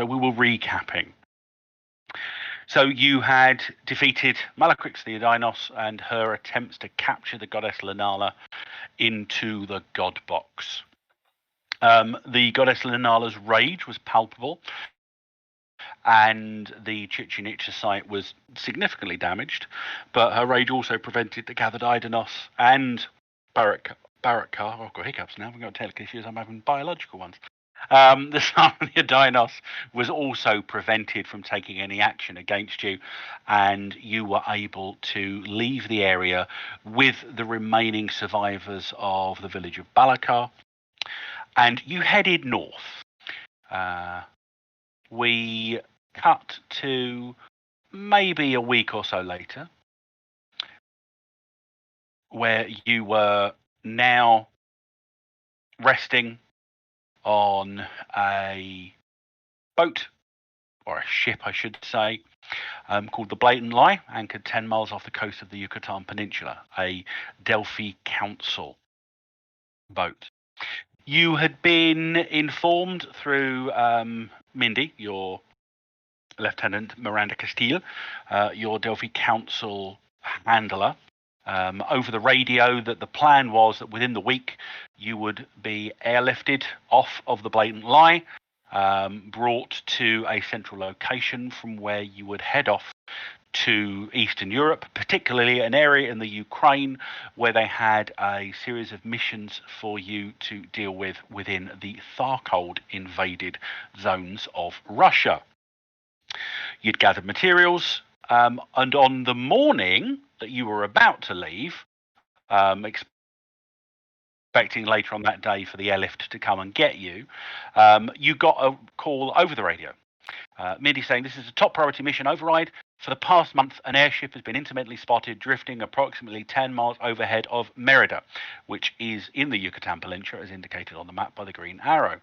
So we were recapping. So you had defeated Malacrix the Adinos and her attempts to capture the goddess Lunala into the God Box. The goddess Lunala's rage was palpable, and the Chichen Itza site was significantly damaged, but her rage also prevented the gathered Idanos and Barakkar. Oh, I've got hiccups now. I've got technical issues. I'm having biological ones. The son of the Adinos was also prevented from taking any action against you, and you were able to leave the area with the remaining survivors of the village of Balakkar, and you headed north. We cut to maybe a week or so later, where you were now resting on a boat, or a ship, I should say, called the Blatant Lie, anchored 10 miles off the coast of the Yucatan Peninsula, a Delphi Council boat. You had been informed through Mindy, your Lieutenant Miranda Castile, your Delphi Council handler, over the radio, that the plan was that within the week you would be airlifted off of the Blatant Lie, brought to a central location from where you would head off to Eastern Europe, particularly an area in the Ukraine where they had a series of missions for you to deal with within the Tharkold invaded zones of Russia. You'd gathered materials, and on the morning that you were about to leave, expecting later on that day for the airlift to come and get you, you got a call over the radio. Mindy saying, "This is a top priority mission override. For the past month, an airship has been intermittently spotted drifting approximately 10 miles overhead of Merida, which is in the Yucatan Peninsula, as indicated on the map by the green arrow.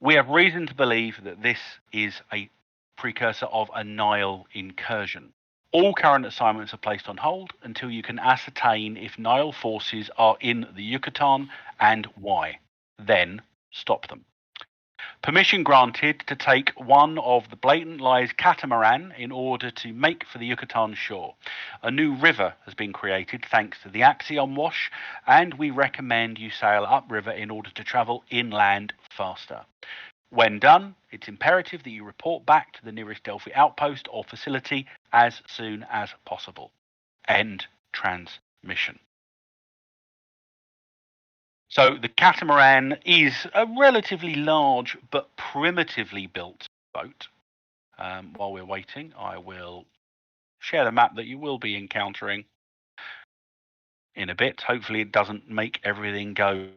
We have reason to believe that this is a precursor of a Nile incursion. All current assignments are placed on hold until you can ascertain if Nile forces are in the Yucatan and why. Then stop them. Permission granted to take one of the Blatant Lie's catamaran in order to make for the Yucatan shore. A new river has been created thanks to the Axion wash, and we recommend you sail upriver in order to travel inland faster. When done, it's imperative that you report back to the nearest Delphi outpost or facility as soon as possible. End transmission." So the catamaran is a relatively large but primitively built boat. While we're waiting, I will share the map that you will be encountering in a bit. Hopefully it doesn't make everything go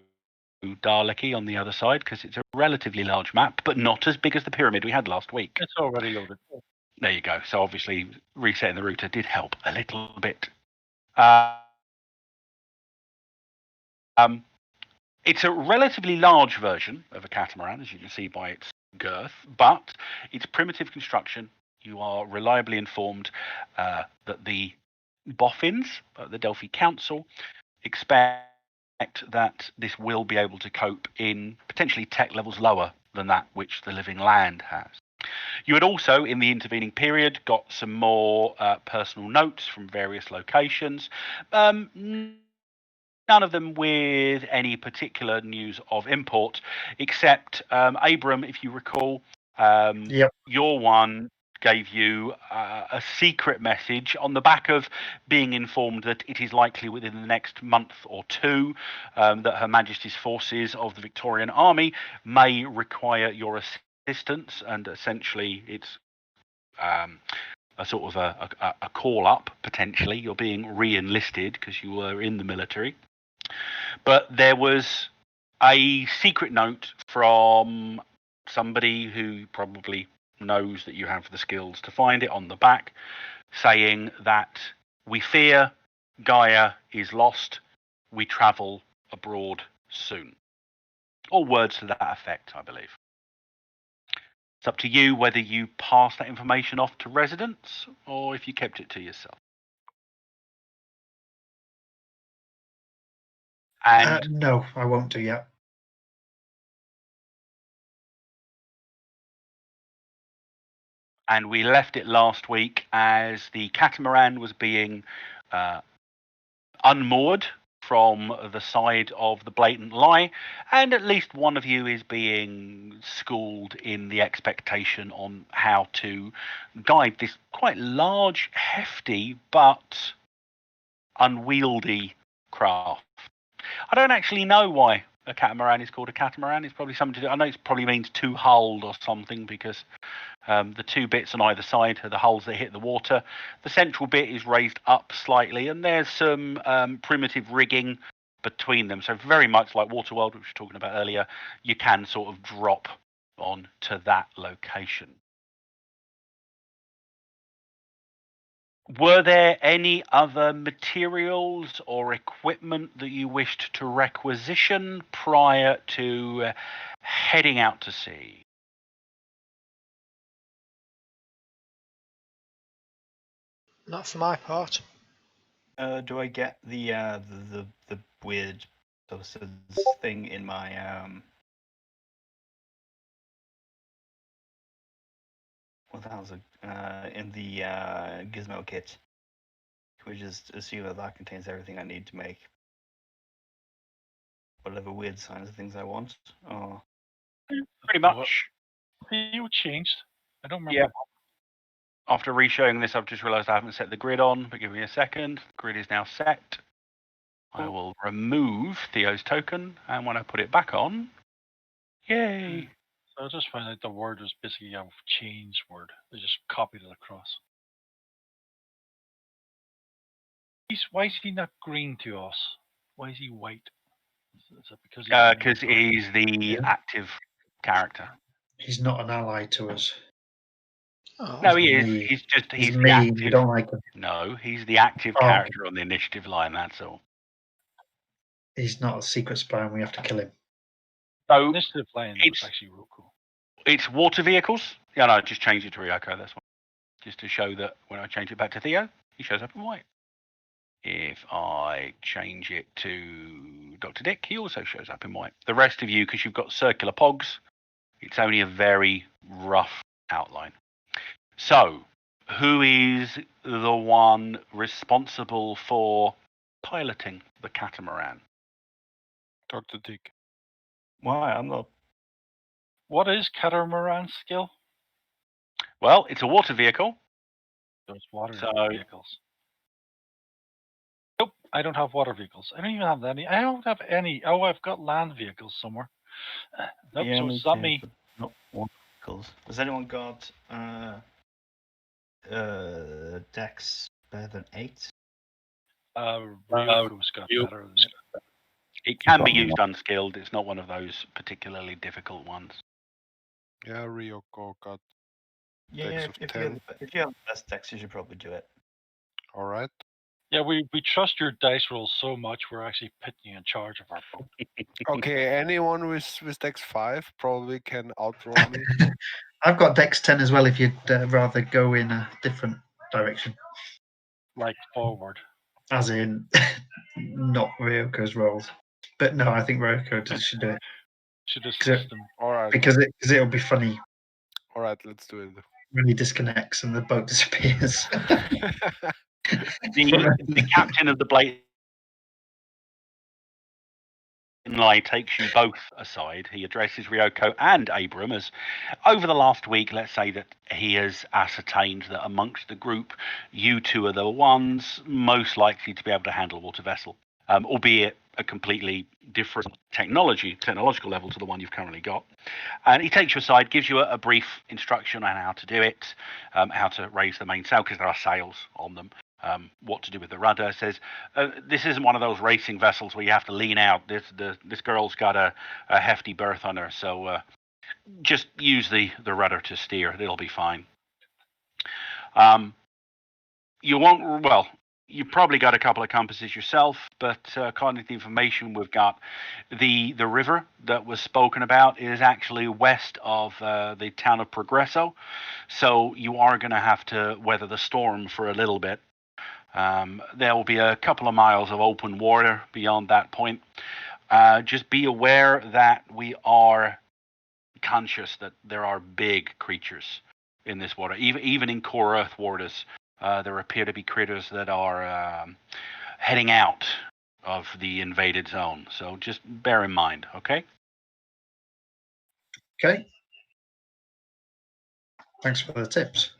Dalek-y on the other side, because it's a relatively large map, but not as big as the pyramid we had last week. It's already loaded. There you go. So obviously resetting the router did help a little bit. It's a relatively large version of a catamaran, as you can see by its girth, but its primitive construction, you are reliably informed that the boffins, the Delphi Council, expect that this will be able to cope in potentially tech levels lower than that which the living land has. You had also, in the intervening period, got some more personal notes from various locations. None of them with any particular news of import, except Abram, if you recall, your one gave you a secret message on the back of being informed that it is likely within the next month or two that Her Majesty's forces of the Victorian Army may require your assistance, and essentially it's a sort of a call up, potentially. You're being re-enlisted because you were in the military. But there was a secret note from somebody who probably knows that you have the skills to find it on the back, saying that we fear Gaia is lost. We travel abroad soon. Or words to that effect, I believe. It's up to you whether you pass that information off to residents or if you kept it to yourself. And no, I won't do yet. And we left it last week as the catamaran was being unmoored from the side of the blatant lie, and at least one of you is being schooled in the expectation on how to guide this quite large, hefty, but unwieldy craft. I don't actually know why a catamaran is called a catamaran. It's probably something to do. I know it probably means two hulled or something, because the two bits on either side are the hulls that hit the water. The central bit is raised up slightly, and there's some primitive rigging between them. So very much like Waterworld, which we were talking about earlier, you can sort of drop on to that location. Were there any other materials or equipment that you wished to requisition prior to heading out to sea? Not for my part. Do I get the weird doses thing in my what the hell's it? In the gizmo kit? Can we just assume that that contains everything I need to make whatever weird signs of things I want? Or Pretty much. You changed. I don't remember. Yeah. After re-showing this, I've just realised I haven't set the grid on, but give me a second. The grid is now set. I will remove Theo's token, and when I put it back on, yay! So I just found out the word was basically a change word. They just copied it across. Why is he not green to us? Why is he white? Is it because he's the active character. He's not an ally to us. Oh, No, he is. Me. He's me. the active. We don't like him. No, he's the active character on the initiative line. That's all. He's not a secret spy, and we have to kill him. So initiative line was actually real cool. It's water vehicles. Yeah, no, I just changed it to Ryoko. That's why. Just to show that when I change it back to Theo, he shows up in white. If I change it to Dr. Dick, he also shows up in white. The rest of you, because you've got circular pogs, it's only a very rough outline. So, who is the one responsible for piloting the catamaran? Dr. Dick. Why? I'm not. What is catamaran skill? Well, it's a water vehicle. There's water vehicles. Nope, I don't have water vehicles. I don't even have any. I don't have any. Oh, I've got land vehicles somewhere. Nope, Yeah, so it's not me. Not water vehicles. Has anyone got dex better than 8? Ryoko's got better than it. It can be used unskilled. It's not one of those particularly difficult ones. Yeah, Ryoko got Yeah, dex of if 10. you have the best dex, you should probably do it. All right. Yeah, we trust your dice rolls so much, we're actually putting you in charge of our boat. Okay, anyone with dex 5 probably can outroll me. I've got Dex 10 as well. If you'd rather go in a different direction, Like forward. as in not Ryoko's rolls. But no, I think Ryoko should do it. Should assist them. All right. Because it'll be funny All right, let's do it. when he disconnects and the boat disappears. The captain of the blatant lie takes you both aside. He addresses Ryoko and Abram as, over the last week, let's say that he has ascertained that amongst the group, you two are the ones most likely to be able to handle a water vessel, albeit a completely different technological level to the one you've currently got. And he takes you aside, gives you a brief instruction on how to do it, how to raise the mainsail, because there are sails on them. What to do with the rudder. Says this isn't one of those racing vessels where you have to lean out. This girl's got a hefty berth on her, so just use the rudder to steer. It'll be fine. You won't. Well, you probably got a couple of compasses yourself, but according to the information we've got, the river that was spoken about is actually west of the town of Progresso, so you are going to have to weather the storm for a little bit. There will be a couple of miles of open water beyond that point. Just be aware that we are conscious that there are big creatures in this water. Even in core Earth waters, there appear to be critters that are heading out of the invaded zone. So just bear in mind, okay? Okay. Thanks for the tips.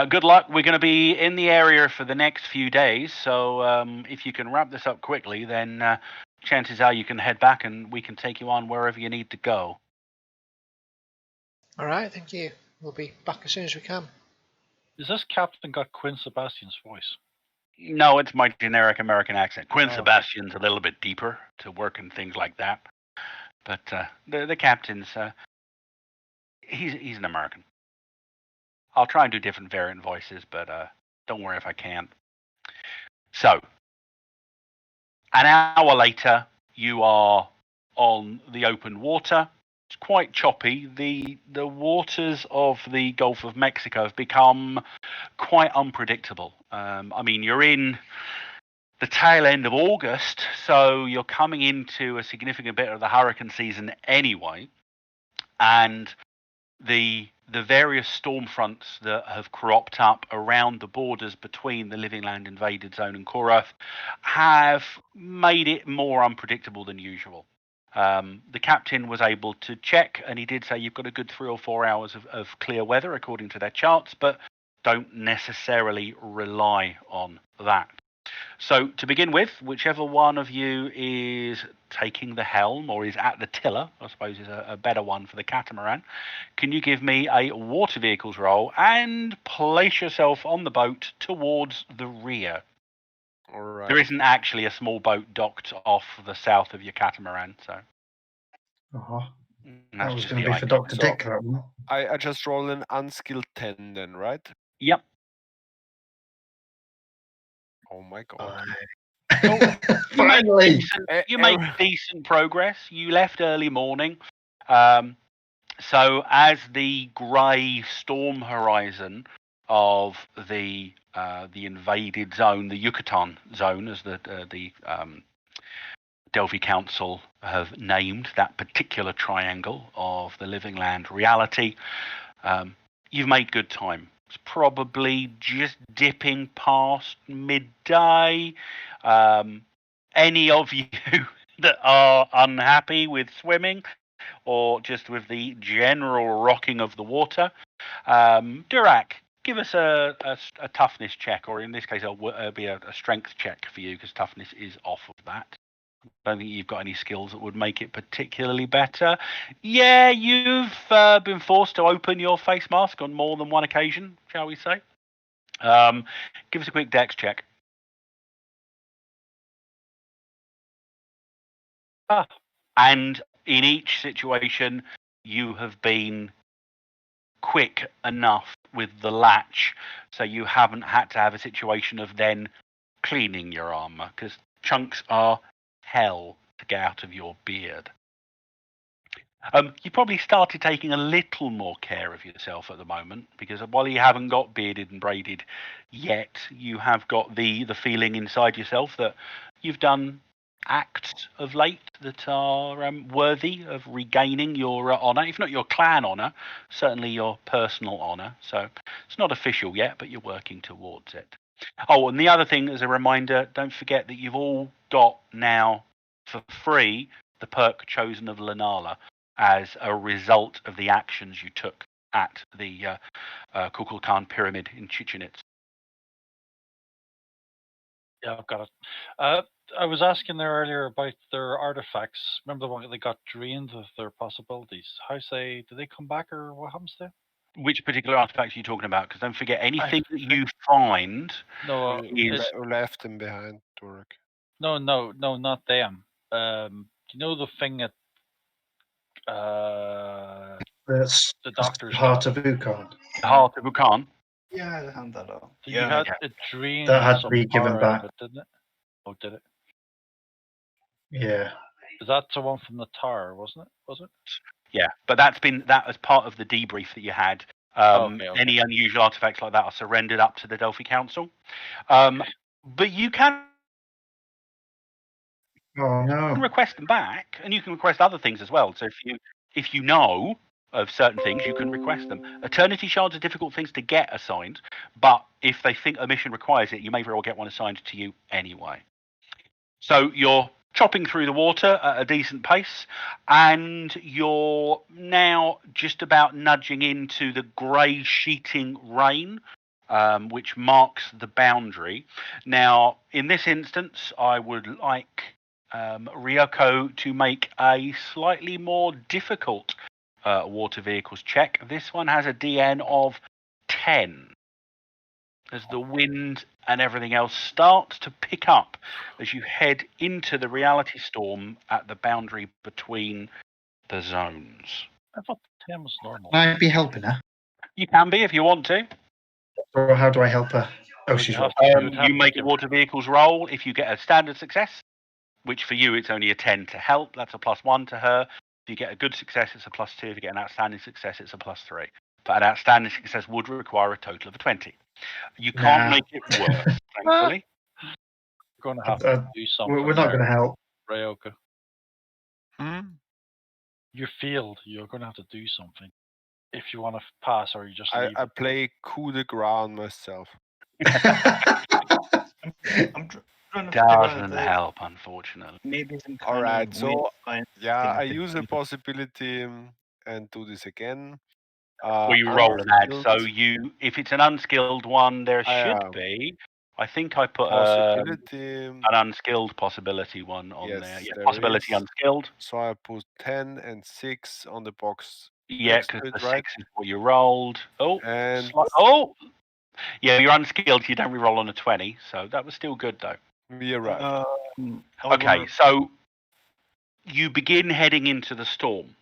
Good luck. We're going to be in the area for the next few days, so if you can wrap this up quickly, then chances are you can head back and we can take you on wherever you need to go. All right, thank you. We'll be back as soon as we can. Is this captain got Quinn Sebastian's voice? No, it's my generic American accent. Quinn Oh, okay. Sebastian's a little bit deeper to work and things like that, but the captain's he's an American. I'll try and do different variant voices, but don't worry if I can't. So, an hour later, you are on the open water. It's quite choppy. The waters of the Gulf of Mexico have become quite unpredictable. I mean, you're in the tail end of August, so you're coming into a significant bit of the hurricane season anyway, and the various storm fronts that have cropped up around the borders between the Living Land invaded zone and core Earth have made it more unpredictable than usual. The captain was able to check, and he did say you've got a good 3 or 4 hours of clear weather according to their charts, but don't necessarily rely on that. So to begin with, whichever one of you is taking the helm or is at the tiller, I suppose is a better one for the catamaran, can you give me a water vehicles roll and place yourself on the boat towards the rear? All right. There isn't actually a small boat docked off the south of your catamaran, so Uh-huh. that's That was just going the to be for idea. Dr. So- Dick, that one. I just roll an unskilled 10 then, right? Yep. Oh my god. You make Finally! decent, you make decent progress. You left early morning. So as the grey storm horizon of the invaded zone, the Yucatan zone, as the Delphi Council have named that particular triangle of the Living Land reality, you've made good time. It's probably just dipping past midday. Any of you that are unhappy with swimming or just with the general rocking of the water, Durak, give us a toughness check, or in this case, it'll be a strength check for you because toughness is off of that. I don't think you've got any skills that would make it particularly better. Yeah, you've been forced to open your face mask on more than one occasion, shall we say. Give us a quick dex check. And in each situation, you have been quick enough with the latch so you haven't had to have a situation of then cleaning your armor, because chunks are hell to get out of your beard. You probably started taking a little more care of yourself at the moment, because while you haven't got bearded and braided yet, you have got the feeling inside yourself that you've done acts of late that are worthy of regaining your honour, if not your clan honour, certainly your personal honour. So it's not official yet, but you're working towards it. Oh, and the other thing as a reminder, don't forget that you've all got now for free the perk Chosen of Lanala as a result of the actions you took at the Kukulkan pyramid in Chichen Itza. Yeah, I've got it. I was asking there earlier about their artifacts. Remember the one that they got drained of their possibilities? Do they come back, or what happens to them? Which particular artifacts are you talking about? Because don't forget, anything that think- you find No, We is... left him behind, Turek. no, not them. You know the thing at That's the the doctor's Heart got? of Ukon. Heart of Bukan. Yeah, I hand that up. So Yeah. you had yeah. it drained That had to some be given power out of back. it, didn't it? Oh, did it? Yeah. Is that the one from the tower, wasn't it? Was it? Yeah, but that as part of the debrief that you had. Okay. Any unusual artifacts like that are surrendered up to the Delphi Council. But you can Oh no. request them back, and you can request other things as well. So if you know of certain things, you can request them. Eternity shards are difficult things to get assigned, but if they think a mission requires it, you may very well get one assigned to you anyway. So you're chopping through the water at a decent pace, and you're now just about nudging into the grey sheeting rain, which marks the boundary. Now, in this instance, I would like Ryoko to make a slightly more difficult water vehicles check. This one has a DN of 10. As the wind and everything else starts to pick up as you head into the reality storm at the boundary between the zones. I thought 10 was normal. Can I be helping her? You can be if you want to. Or how do I help her? Oh, Well, she's you rolled. have- would have You to make a give- water vehicles roll. If you get a standard success, which for you it's only a 10 to help, that's a +1 to her. If you get a good success, it's a +2. If you get an outstanding success, it's a +3. But an outstanding success would require a total of a 20. You can't Nah. make it worse, thankfully. You're going to have Uh, to do something. We're not going to help. Ryoka. Hmm? Your field, you're going to have to do something. If you want to pass, or you just I leave it. play coup de grace on myself. I'm trying to figure out Doesn't if help, unfortunately. maybe some kind Alright, of so, weird science Yeah, thing I to use a do. possibility and do this again. Well, you roll an ad, so unskilled you, if it's an unskilled one, there should am. be. I think I put possibility. an unskilled possibility one on there. Yes, Yeah, there possibility is. unskilled. So I put 10 and 6 on the box. Yeah, next to because it, the right? 6 is what you rolled. Oh, And yeah, you're unskilled. You don't re-roll on a 20, so that was still good though. we arrived. I was Okay, wondering- so you begin heading into the storm.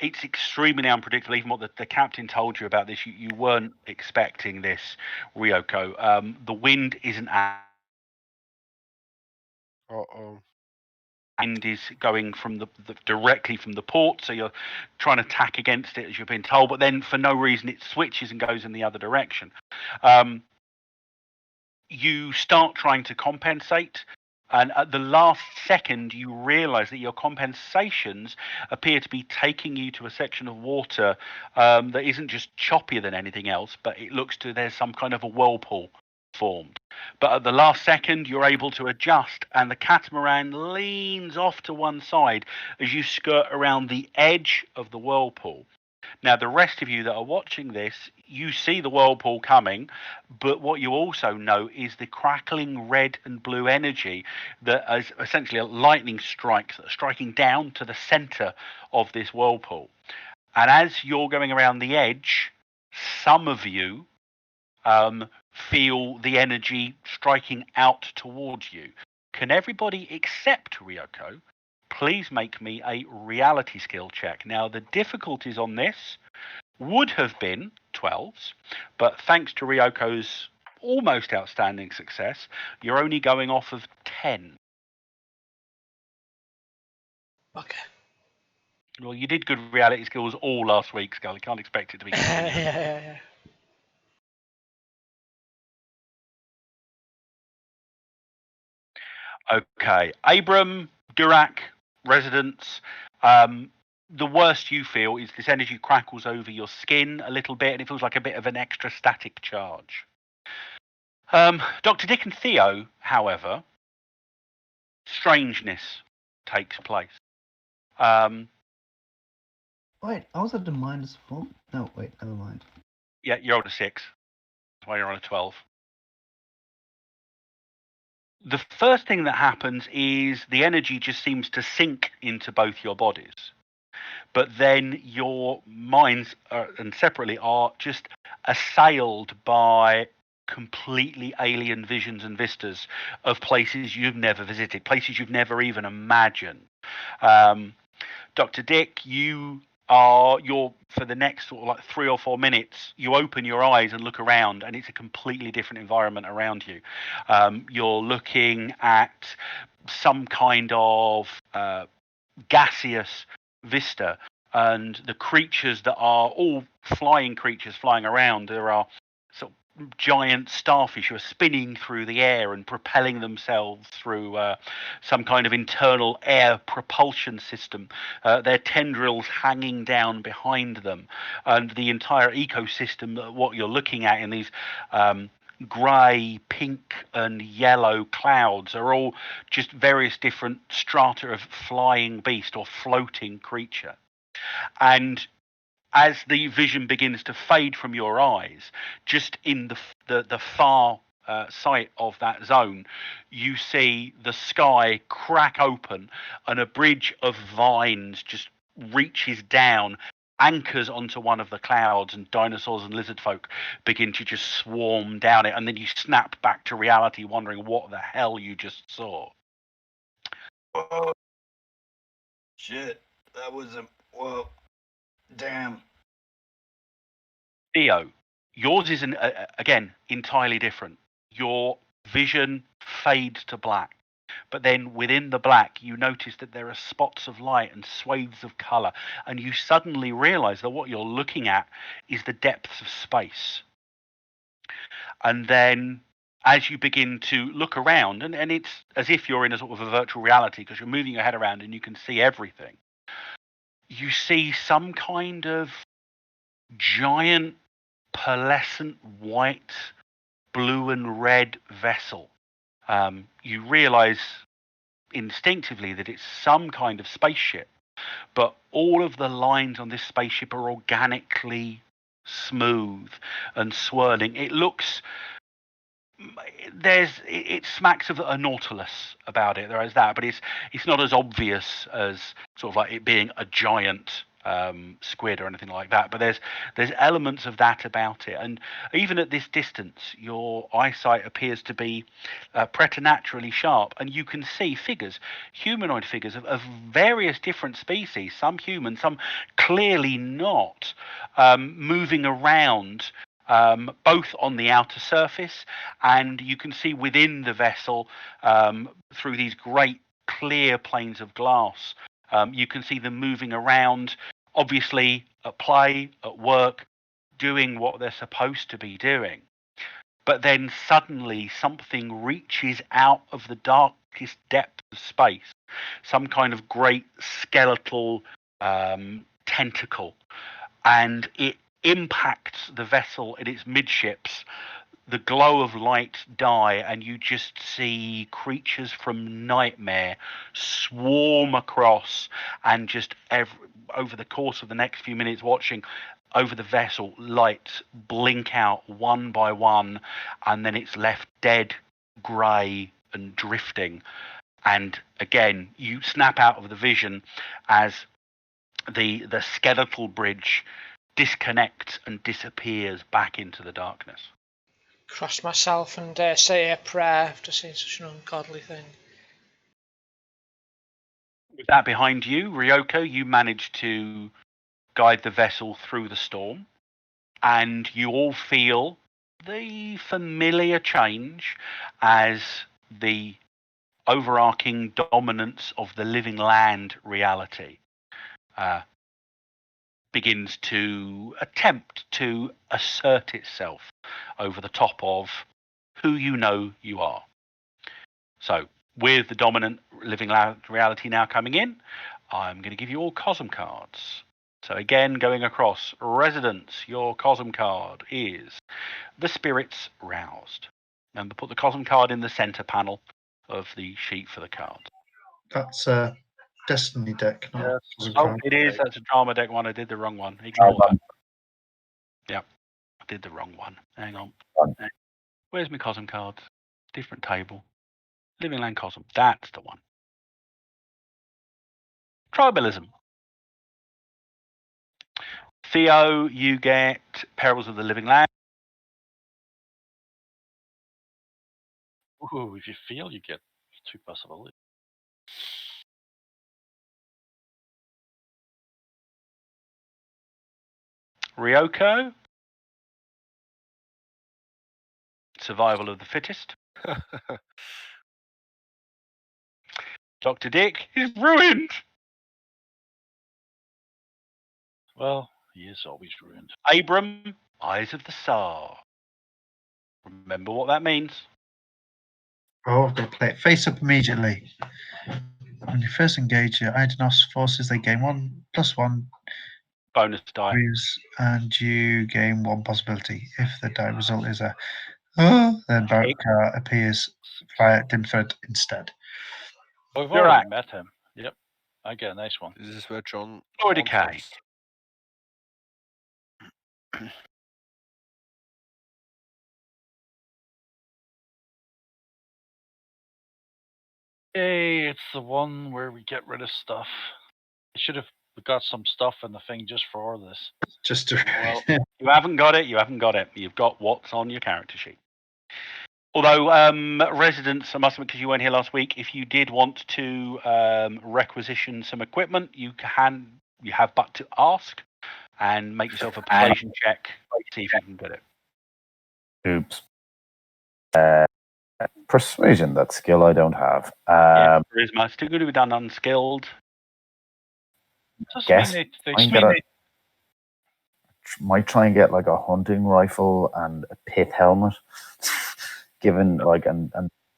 It's extremely unpredictable. Even what the captain told you about this, you weren't expecting this, Ryoko. The wind isn't Uh-oh. wind is going from the directly from the port, so you're trying to tack against it as you've been told, but then for no reason it switches and goes in the other direction. You start trying to compensate, and at the last second you realize that your compensations appear to be taking you to a section of water that isn't just choppier than anything else, but it looks to there's some kind of a whirlpool formed. But at the last second you're able to adjust, and the catamaran leans off to one side as you skirt around the edge of the whirlpool. Now, the rest of you that are watching this, you see the whirlpool coming, but what you also know is the crackling red and blue energy that is essentially a lightning strike that's striking down to the center of this whirlpool. And as you're going around the edge, some of you feel the energy striking out towards you. Can everybody except Ryoko please make me a reality skill check? Now, the difficulties on this would have been 12s, but thanks to Ryoko's almost outstanding success, you're only going off of 10. Okay. Well, you did good reality skills all last week, Skull. You can't expect it to be continuous. Yeah. Okay, Abram, Durak, residents. The worst you feel is this energy crackles over your skin a little bit, and it feels like a bit of an extra static charge. Dr. Dick and Theo, however, strangeness takes place. Wait, I was at the -4. No, wait, never mind. Yeah, you're on a 6. That's why you're on a 12. The first thing that happens is the energy just seems to sink into both your bodies. But then your minds and separately are just assailed by completely alien visions and vistas of places you've never visited, places you've never even imagined. Dr. Dick, you're for the next sort of like 3 or 4 minutes, you open your eyes and look around, and it's a completely different environment around you. You're looking at some kind of gaseous vista, and the creatures that are all flying creatures flying around, there are sort of giant starfish who are spinning through the air and propelling themselves through some kind of internal air propulsion system. Their tendrils hanging down behind them, and the entire ecosystem. What you're looking at in these grey, pink, and yellow clouds are all just various different strata of flying beast or floating creature. And as the vision begins to fade from your eyes, just in the far sight of that zone, you see the sky crack open and a bridge of vines just reaches down, anchors onto one of the clouds, and dinosaurs and lizard folk begin to just swarm down it. And then you snap back to reality, wondering what the hell you just saw. Whoa. Shit. That was a. Whoa. Damn. Theo, yours is again entirely different. Your vision fades to black, but then within the black you notice that there are spots of light and swathes of color, and you suddenly realize that what you're looking at is the depths of space. And then as you begin to look around, and it's as if you're in a sort of a virtual reality because you're moving your head around and you can see everything, you see some kind of giant pearlescent white, blue and red vessel. You realize instinctively that it's some kind of spaceship, but all of the lines on this spaceship are organically smooth and swirling. It looks, it smacks of a Nautilus about it. There is that, but it's not as obvious as sort of like it being a giant squid or anything like that, but there's elements of that about it. And even at this distance, your eyesight appears to be preternaturally sharp, and you can see figures, humanoid figures of various different species, some human, some clearly not, moving around, both on the outer surface, and you can see within the vessel, through these great clear planes of glass, you can see them moving around, obviously at play, at work, doing what they're supposed to be doing. But then suddenly something reaches out of the darkest depth of space, some kind of great skeletal tentacle, and it impacts the vessel in its midships. The glow of light die, and you just see creatures from Nightmare swarm across, and just over the course of the next few minutes watching over the vessel, lights blink out one by one, and then it's left dead grey and drifting. And again, you snap out of the vision as the skeletal bridge disconnects and disappears back into the darkness. Cross myself and say a prayer after seeing such an ungodly thing. With that behind you, Ryoko, you manage to guide the vessel through the storm, and you all feel the familiar change as the overarching dominance of the living land reality begins to attempt to assert itself over the top of who you know you are. So, with the dominant living reality now coming in, I'm going to give you all Cosm cards. So again, going across residence, your Cosm card is the Spirits Roused. Remember, put the Cosm card in the center panel of the sheet for the cards. That's a Destiny deck, not Yes. Cosm Oh, card. it is. That's a drama deck one. I did the wrong one. Ignore that. Yep, I did the wrong one. Hang on. Where's my Cosm cards? Different table. Living Land Cosm. That's the one. Tribalism. Theo, you get Perils of the Living Land. Ooh, if you fail, you get 2 possibilities. Ryoko, Survival of the Fittest. Dr. Dick is ruined. Well, he is always ruined. Abram, Eyes of the Tsar. Remember what that means. Oh, I've got to play it face up immediately. When you first engage your Idanos forces, they gain 1+1 Bonus die. degrees, and you gain 1 possibility. If the die result is a then Barakar appears via dim thread instead. We've You're already right. met him. Yep. I get a nice one. This is where John. Or John decay. first. Hey, it's the one where we get rid of stuff. I should have got some stuff in the thing just for this. Just to Well, you haven't got it. You haven't got it. You've got what's on your character sheet. Although residents, I must admit, because you weren't here last week, if you did want to requisition some equipment, you can. You have but to ask and make yourself a persuasion check. See if you can get it. Oops. Persuasion, that skill I don't have. Yeah, charisma. Still going to be done unskilled. Doesn't Guess mean they I can get might try and get like a hunting rifle and a pith helmet. Given like and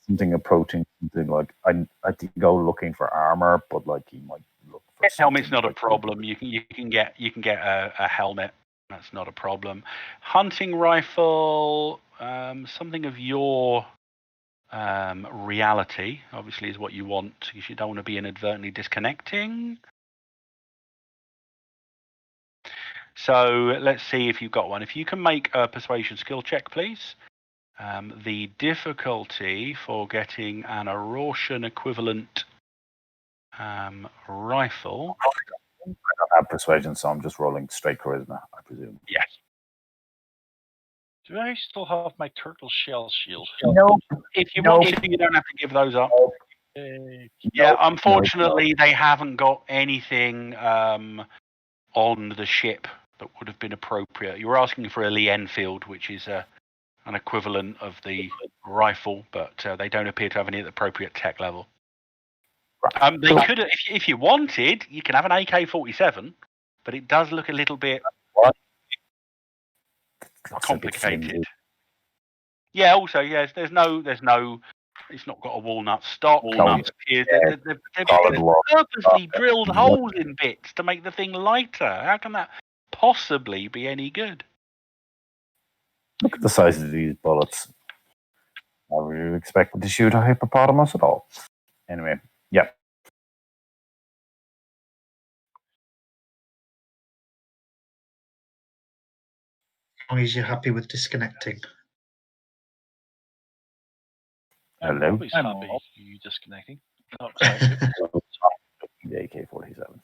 something approaching something like I did go looking for armor, but like you might look for Helmet's something not a like- problem. You can get a helmet. That's not a problem. Hunting rifle, something of your reality, obviously, is what you want because you don't want to be inadvertently disconnecting. So let's see if you've got one. If you can make a persuasion skill check, please. The difficulty for getting an Aurorian equivalent rifle. I don't have persuasion, so I'm just rolling straight charisma, I presume. Yes. Do I still have my turtle shell shield? No. If you Nope. want to, you don't have to give those up. Hey, Yeah, Nope. unfortunately, they haven't got anything on the ship that would have been appropriate. You were asking for a Lee Enfield, which is an equivalent of the rifle, but they don't appear to have any at the appropriate tech level. They could, if you wanted, you can have an AK-47, but it does look a little bit complicated. Yeah. Also, yes. There's no. It's not got a walnut stock. They've purposely drilled holes in bits to make the thing lighter. How can that possibly be any good? Look at the size of these bullets. Are you expected to shoot a hippopotamus at all? Anyway, yeah. As long as you're happy with disconnecting. I'm Hello? always happy you disconnecting. Oh, sorry. The AK-47.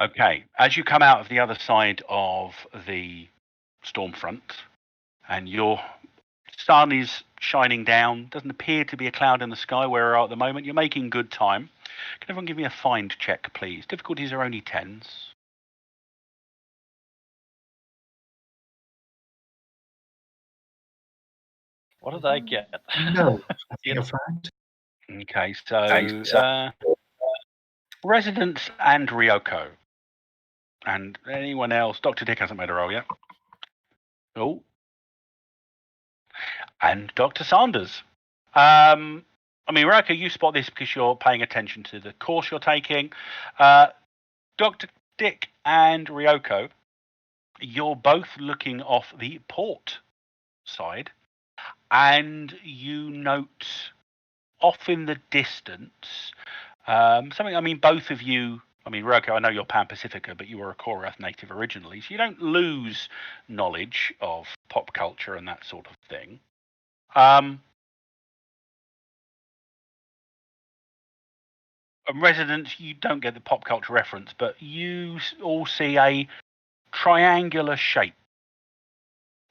Okay. As you come out of the other side of the storm front, and your sun is shining down, doesn't appear to be a cloud in the sky where we are at the moment. You're making good time. Can everyone give me a find check, please? Difficulties are only 10s. What did I get? No, I think you're fine. Okay, so residents and Ryoko. And anyone else? Dr. Dick hasn't made a roll yet. Oh. And Dr. Sanders. I mean, Ryoko, you spot this because you're paying attention to the course you're taking. Dr. Dick and Ryoko, you're both looking off the port side, and you note off in the distance something. I mean, both of you. I mean, Ryoko, I know you're Pan Pacifica, but you were a Core Earth native originally, so you don't lose knowledge of pop culture and that sort of thing. Residents, you don't get the pop culture reference, but you all see a triangular shape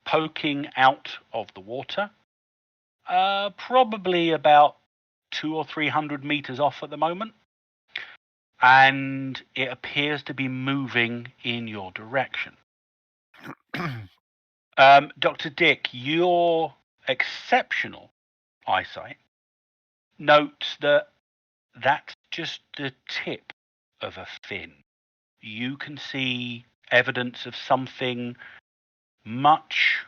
poking out of the water, probably about 200 or 300 meters off at the moment, and it appears to be moving in your direction. Dr. Dick, your exceptional eyesight notes that that's just the tip of a fin. You can see evidence of something much,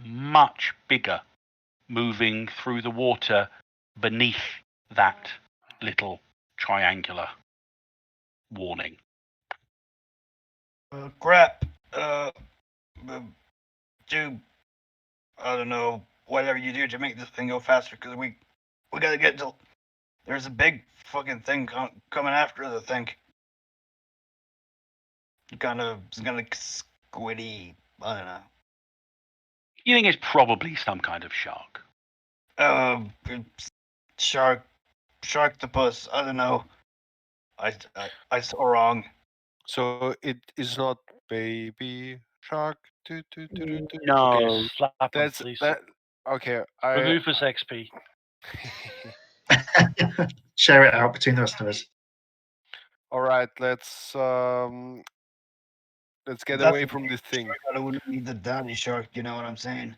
much bigger moving through the water beneath that little triangular warning. Crap. Do I don't know, whatever you do to make this thing go faster, because we gotta get to. There's a big fucking thing coming after us, I think. It's gonna squiddy. I don't know. You think it's probably some kind of shark. Sharktopus. I don't know. I saw wrong. So it is not baby shark. No. Okay. Slap him, That's please. that. Okay. Remove his XP. Share it out between the rest of us. All right. Let's get That's away a from big this thing. shark. I don't need the daddy shark. You know what I'm saying?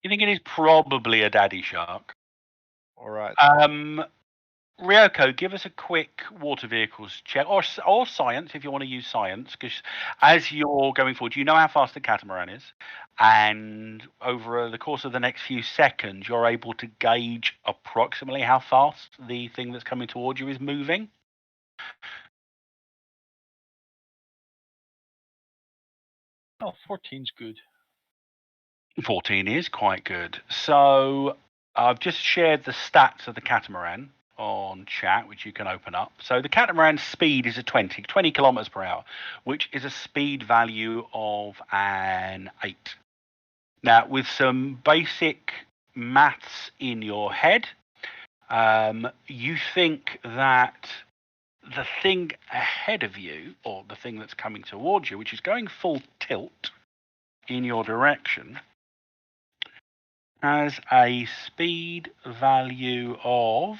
You think it is probably a daddy shark? All right. Ryoko, give us a quick water vehicles check, or science if you want to use science, because as you're going forward, you know how fast the catamaran is, and over the course of the next few seconds, you're able to gauge approximately how fast the thing that's coming towards you is moving. Oh, 14's good. 14 is quite good. So I've just shared the stats of the catamaran on chat, which you can open up. So the catamaran's speed is a 20 kilometers per hour, which is a speed value of an 8. Now, with some basic maths in your head, you think that the thing ahead of you, or the thing that's coming towards you, which is going full tilt in your direction, has a speed value of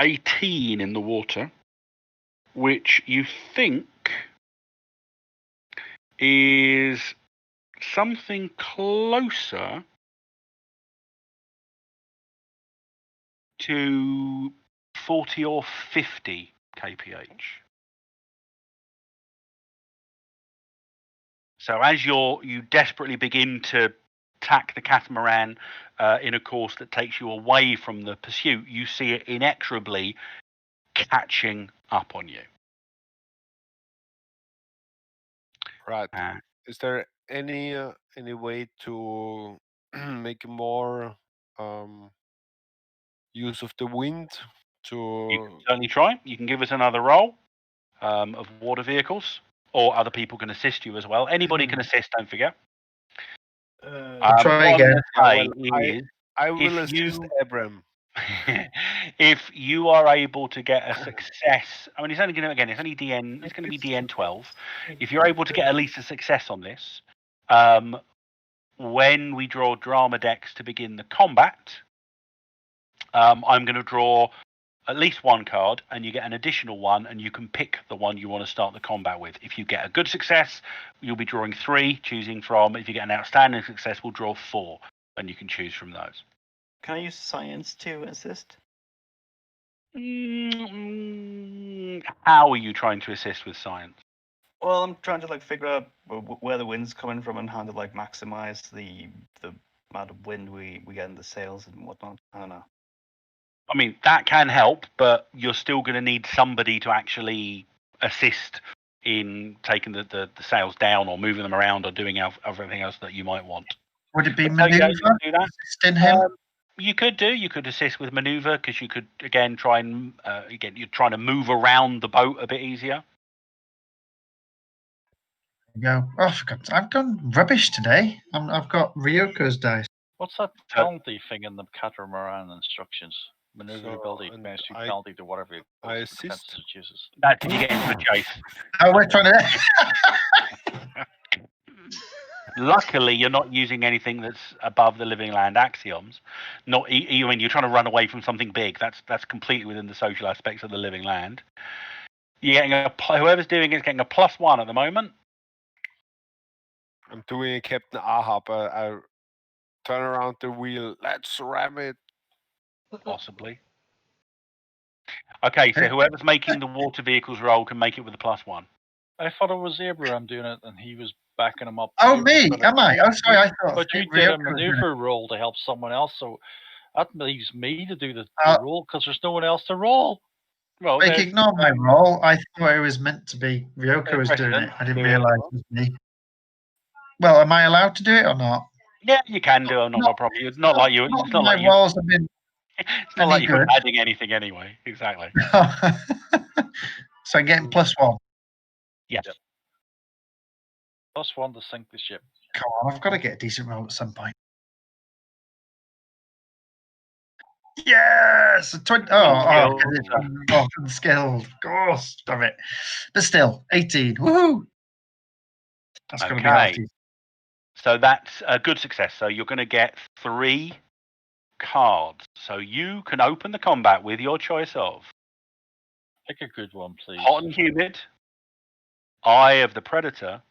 18 in the water, which you think is something closer to 40 or 50 kph. So as you desperately begin to tack the catamaran in a course that takes you away from the pursuit, you see it inexorably catching up on you. Right. Is there any way to make more use of the wind You to? can certainly try. You can give us another roll of water vehicles, or other people can assist you as well. Anybody can assist, don't forget. Try what I'm again. gonna say is, I will if assist you- Abram. if you are able to get a success, I mean, it's only going to, again, it's only DN, it's going to be DN 12. If you're able to get at least a success on this, when we draw drama decks to begin the combat, I'm going to draw at least one card, and you get an additional one, and you can pick the one you want to start the combat with. If you get a good success, you'll be drawing 3, choosing from. If you get an outstanding success, we'll draw 4, and you can choose from those. Can I use science to assist? How are you trying to assist with science? Well, I'm trying to figure out where the wind's coming from and how to maximize the amount of wind we get in the sails and whatnot. I don't know. I mean, that can help, but you're still going to need somebody to actually assist in taking the sails down or moving them around or doing everything else that you might want. Would it be So, yeah, maneuver? you can do that. Assisting him? You could assist with maneuver, because you could again try and you're trying to move around the boat a bit easier. Go. Oh, I forgot. I've gone rubbish today. I've got Ryoko's dice. What's that penalty thing in the catamaran instructions? Maneuverability and makes you I- penalty to whatever it I goes for assist. defenses it chooses. That's if you get into a chase. Oh, we're trying to. Luckily, you're not using anything that's above the living land axioms. Not I mean, you're trying to run away from something big. That's completely within the social aspects of the living land. You're getting whoever's doing it's getting a +1 at the moment. I'm doing a Captain Ahab. I turn around the wheel. Let's ram it. Possibly. Okay, so whoever's making the water vehicles roll can make it with a +1. I thought it was Abraham doing it, and he was backing him up. Oh, You were me? gonna- Am I? you- Oh, sorry. I thought. But you Ryoka did a was doing it. maneuver roll to help someone else, so that leaves me to do the Uh, roll because there's no one else to roll. Well, Like, there's ignore my role. I thought it was meant to be. Ryoka was doing it. President I didn't doing it. realise it was me. Well, am I allowed to do it or not? Yeah, you can do. I'm not got a problem. It's not like you. Not It's not my like you. roles have been. It's not any like you're good. adding anything anyway. Exactly. So I'm getting +1. Yes. Yep. +1 to sink the ship. Come on, I've got to get a decent roll at some point. Yes! 20, Skilled, skilled. Of course, damn it. But still, 18. Woohoo! That's going to be Okay. healthy. So that's a good success. So you're going to get 3 cards. So you can open the combat with your choice of Pick a good one, please. Hot and Humid, Eye of the Predator,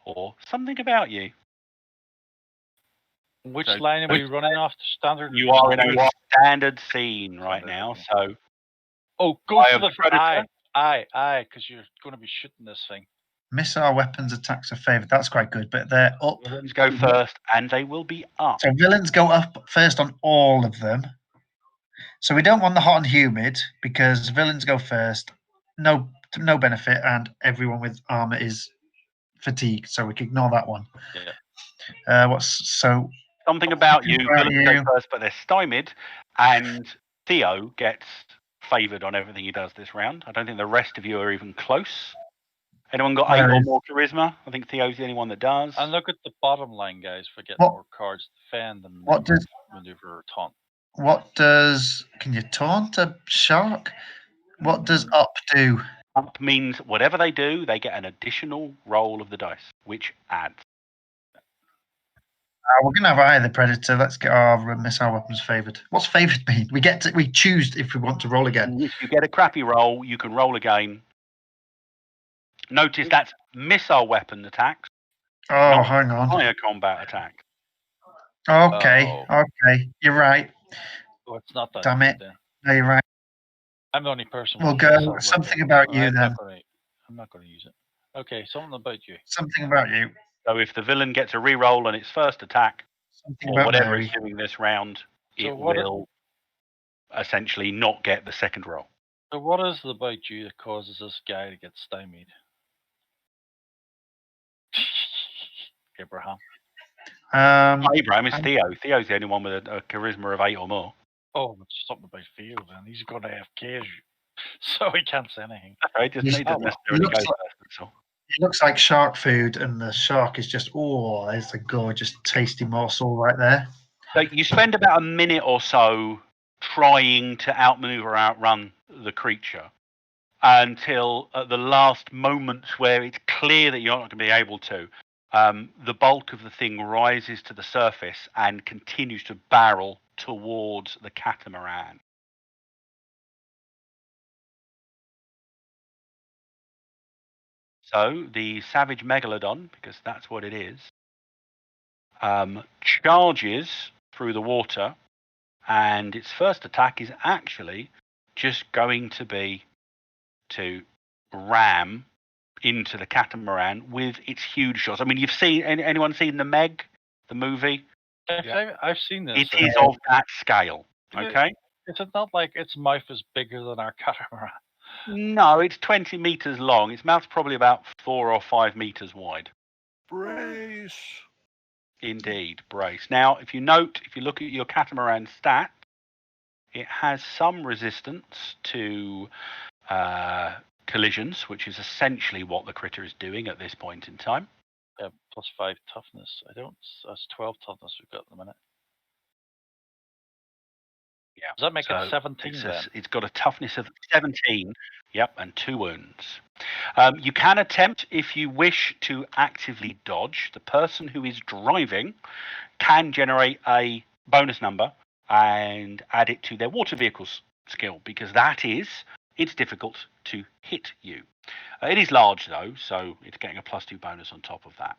or Something About You. Which So line are we running off? The standard? You are in a standard scene right Standard, now. okay. So Oh, go Eye for of the the Predator. Aye, because you're going to be shooting this thing. Missile weapons attacks are favoured. That's quite good, but they're up. Villains go first, and they will be up. So villains go up first on all of them. So we don't want the hot and humid because villains go first. No benefit, and everyone with armor is fatigued. So we can ignore that one. Yeah. Something About You. About Villains go You. first, but they're stymied, and Theo gets favoured on everything he does this round. I don't think the rest of you are even close. Anyone got 8 or more charisma? I think Theo's the only one that does. And look at the bottom line, guys, for getting What- more cards. Defend and what does- maneuver or taunt. What does? Can you taunt a shark? What does up do? Up means whatever they do, they get an additional roll of the dice, which adds. We're gonna have Eye of the Predator. Let's get our missile weapons favoured. What's favoured mean? We choose if we want to roll again. If you get a crappy roll, you can roll again. Notice that's missile weapon attacks, Oh, not hang on. fire combat attacks. Okay, Oh. okay, you're right. Oh, it's not that Damn good it. then. No, you're right. I'm the only person. We'll with go missile Something weapons, About so You I'm then. not going to use it. Okay, something about you. Something About You. So if the villain gets a reroll on its first attack, Something or about whatever Mary. it's doing this round, So it what is- will essentially not get the second roll. So what is it about you that causes this guy to get stymied? Abraham. Abraham is Theo. Theo's the only one with a charisma of 8 or more. Oh, it's something about Theo then. He's going to AFK, so he can't say anything. He doesn't necessarily go first. That's all. It looks like shark food, and the shark is just, it's a gorgeous, tasty morsel right there. So you spend about a minute or so trying to outmaneuver, outrun the creature until at the last moments where it's clear that you're not going to be able to, the bulk of the thing rises to the surface and continues to barrel towards the catamaran. So the savage megalodon, because that's what it is, charges through the water, and its first attack is actually just going to be to ram into the catamaran with its huge shots. I mean, you've seen anyone seen the Meg, the movie? I've seen this. It is of that scale. Okay. Is it not like its mouth is bigger than our catamaran? No, it's 20 meters long. Its mouth's probably about 4 or 5 meters wide. Brace. Indeed, brace. Now, if you look at your catamaran stat, it has some resistance to collisions, which is essentially what the critter is doing at this point in time. Yeah, +5 toughness. That's 12 toughness we've got at the minute. Yeah. Does that make it 17 then? It's got a toughness of 17. Yep, and 2 wounds. You can attempt, if you wish to actively dodge. The person who is driving can generate a bonus number and add it to their water vehicles skill, because it's difficult to hit you. It is large though, so it's getting a +2 bonus on top of that.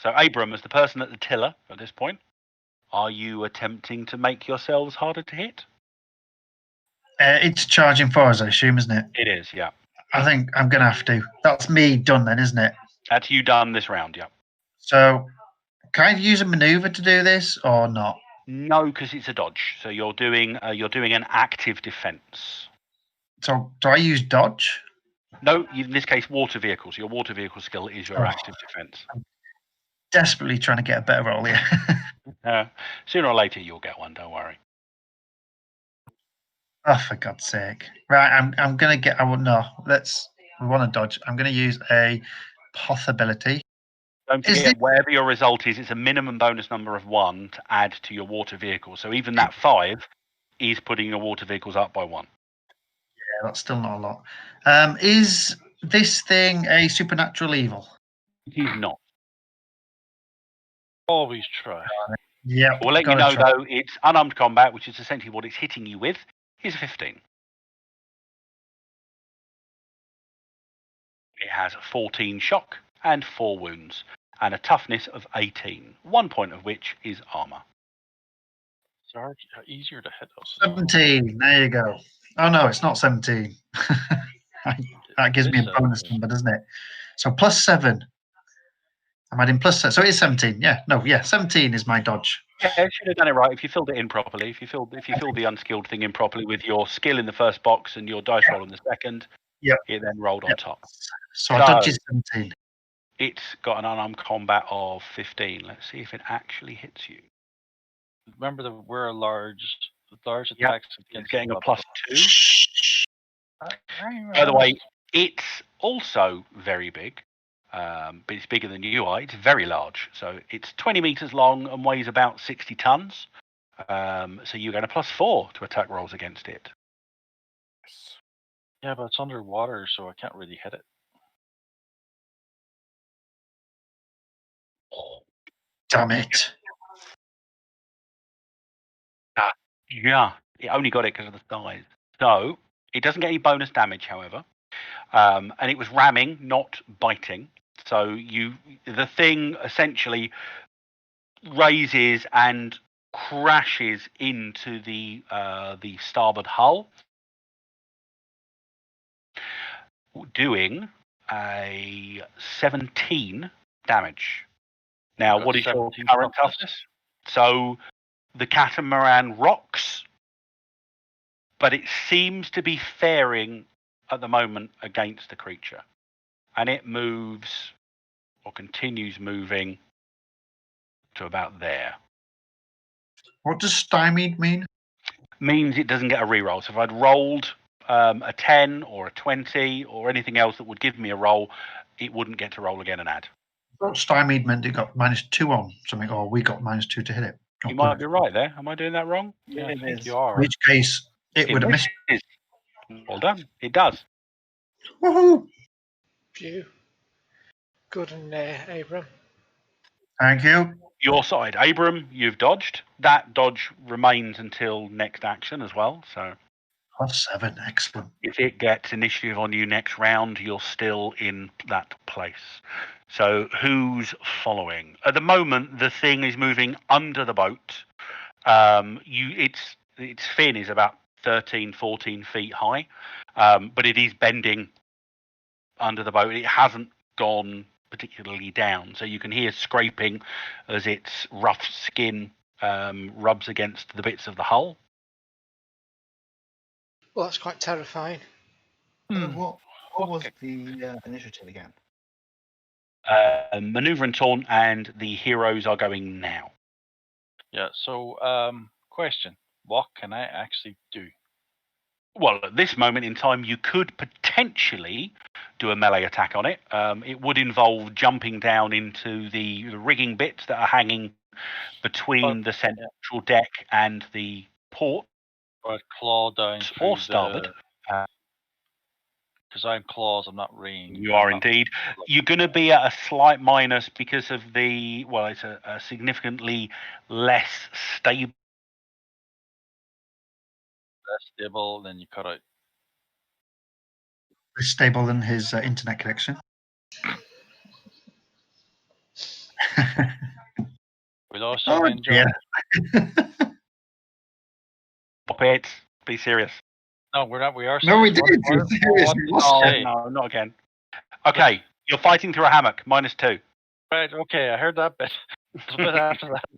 So Abram, as the person at the tiller at this point, are you attempting to make yourselves harder to hit? It's charging for us, I assume, isn't it? It is, yeah. I think I'm going to have to. That's me done then, isn't it? That's you done this round, yeah. So, can I use a maneuver to do this or not? No, because it's a dodge. So you're doing an active defense. So, do I use dodge? No, in this case, water vehicles. Your water vehicle skill is your Oh. active defense. Desperately trying to get a better roll here. Sooner or later, you'll get one. Don't worry. Oh, for God's sake! Right, I'm gonna get. We want to dodge. I'm gonna use a possibility. Don't forget, whatever your result is, it's a minimum bonus number of 1 to add to your water vehicle. So even that 5 is putting your water vehicles up by 1. Yeah, that's still not a lot. Is this thing a supernatural evil? It is not. Always try. Yeah. We'll let you know, though, it's unarmed combat, which is essentially what it's hitting you with, is a 15. It has 14 shock and 4 wounds, and a toughness of 18, 1 point of which is armor. Sorry, easier to hit us. 17. There you go. Oh no, it's not 17. That gives me a bonus number, doesn't it? So +7. I'm adding +7. So it is 17. Yeah. No. Yeah. 17 is my dodge. Yeah, you should have done it right. If you filled it in properly, if you filled the unskilled thing in properly with your skill in the first box and your dice roll in the second, Yep. it then rolled on top. So our dodge is 17. It's got an unarmed combat of 15. Let's see if it actually hits you. Remember that we're large attacks. It's getting a +2. By the way, it's also very big, but it's bigger than you are. It's very large. So it's 20 meters long and weighs about 60 tons. So you get a +4 to attack rolls against it. Yeah, but it's underwater, so I can't really hit it. Damn it. Yeah, it only got it because of the size. So it doesn't get any bonus damage, however. And it was ramming, not biting. So the thing essentially raises and crashes into the starboard hull, doing a 17 damage. Now, what is your current toughness? So the catamaran rocks, but it seems to be faring at the moment against the creature. And it moves or continues moving to about there. What does stymied mean? Means it doesn't get a reroll. So if I'd rolled a 10 or a 20 or anything else that would give me a roll, it wouldn't get to roll again and add. What stymied meant it got -2 on something, or we got -2 to hit it. You might be right there. Am I doing that wrong? Yeah, I think you In are. which case, it would have missed. Well done. It does. Woohoo! Phew. Good and Abram. Thank you. Your side, Abram, you've dodged. That dodge remains until next action as well. So +7, excellent. if it gets initiative on you next round, you're still in that place. So who's following? At the moment, the thing is moving under the boat. Its fin is about 13, 14 feet high, but it is bending under the boat. It hasn't gone particularly down, so you can hear scraping as its rough skin rubs against the bits of the hull. Well, that's quite terrifying. What was the initiative again? Maneuver and taunt, and the heroes are going now. Yeah, so question. What can I actually do? Well, at this moment in time, you could potentially do a melee attack on it. It would involve jumping down into the rigging bits that are hanging between the central deck and the port. Or claw down through or starboard. Because I'm claws, I'm not ranged. You are indeed. You're going to be at a slight minus because of it's a significantly less stable. Less stable, then you cut out. Less stable than his internet connection. We lost you again, John. Stop it. Be serious. No, we're not. We are. No, we serious. did. What did you Oh, say? no, not again. Okay, you're fighting through a hammock. -2. Right. Okay, I heard that bit. It's a bit after that.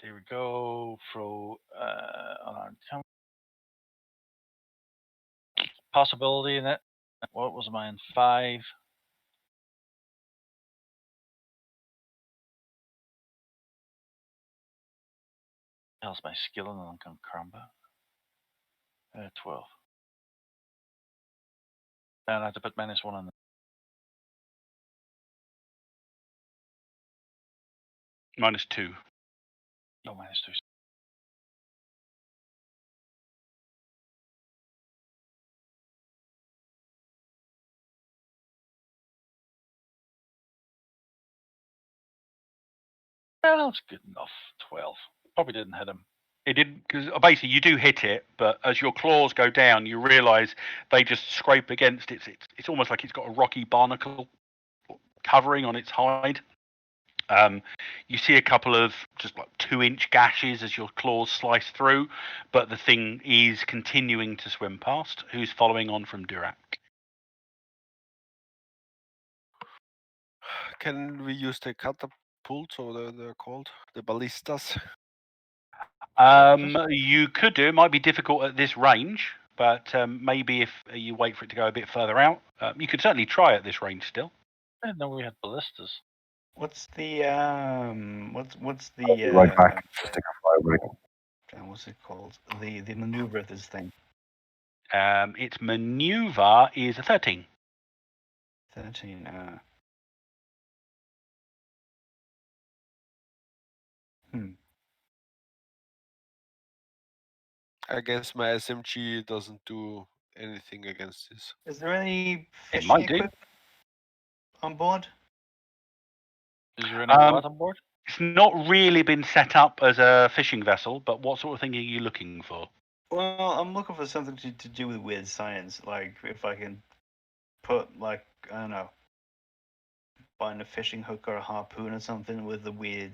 Here we go. Throw unarmed possibility in it. What was mine? 5. How's my skill in unarmed combat? 12. And I have to put -1 on it. -2. Oh, -2. Well, that's good enough. 12. Probably didn't hit him. It did, because basically you do hit it, but as your claws go down, you realise they just scrape against it. It's almost like it's got a rocky barnacle covering on its hide. You see a couple of just like 2-inch gashes as your claws slice through, but the thing is continuing to swim past. Who's following on from Durak? Can we use the catapults, or they're called the ballistas? You could do. It might be difficult at this range, but maybe if you wait for it to go a bit further out, you could certainly try at this range still. I didn't know we had ballistas. What's the what's the I'll be right back. Just take a 5 break. what's it called? The maneuver of this thing. Its maneuver is a 13. 13. I guess my SMG doesn't do anything against this. Is there any It fishing might do. equipment on board? Is there any what on board? It's not really been set up as a fishing vessel, but what sort of thing are you looking for? Well, I'm looking for something to do with weird science. Like if I can put, like, I don't know, find a fishing hook or a harpoon or something with the weird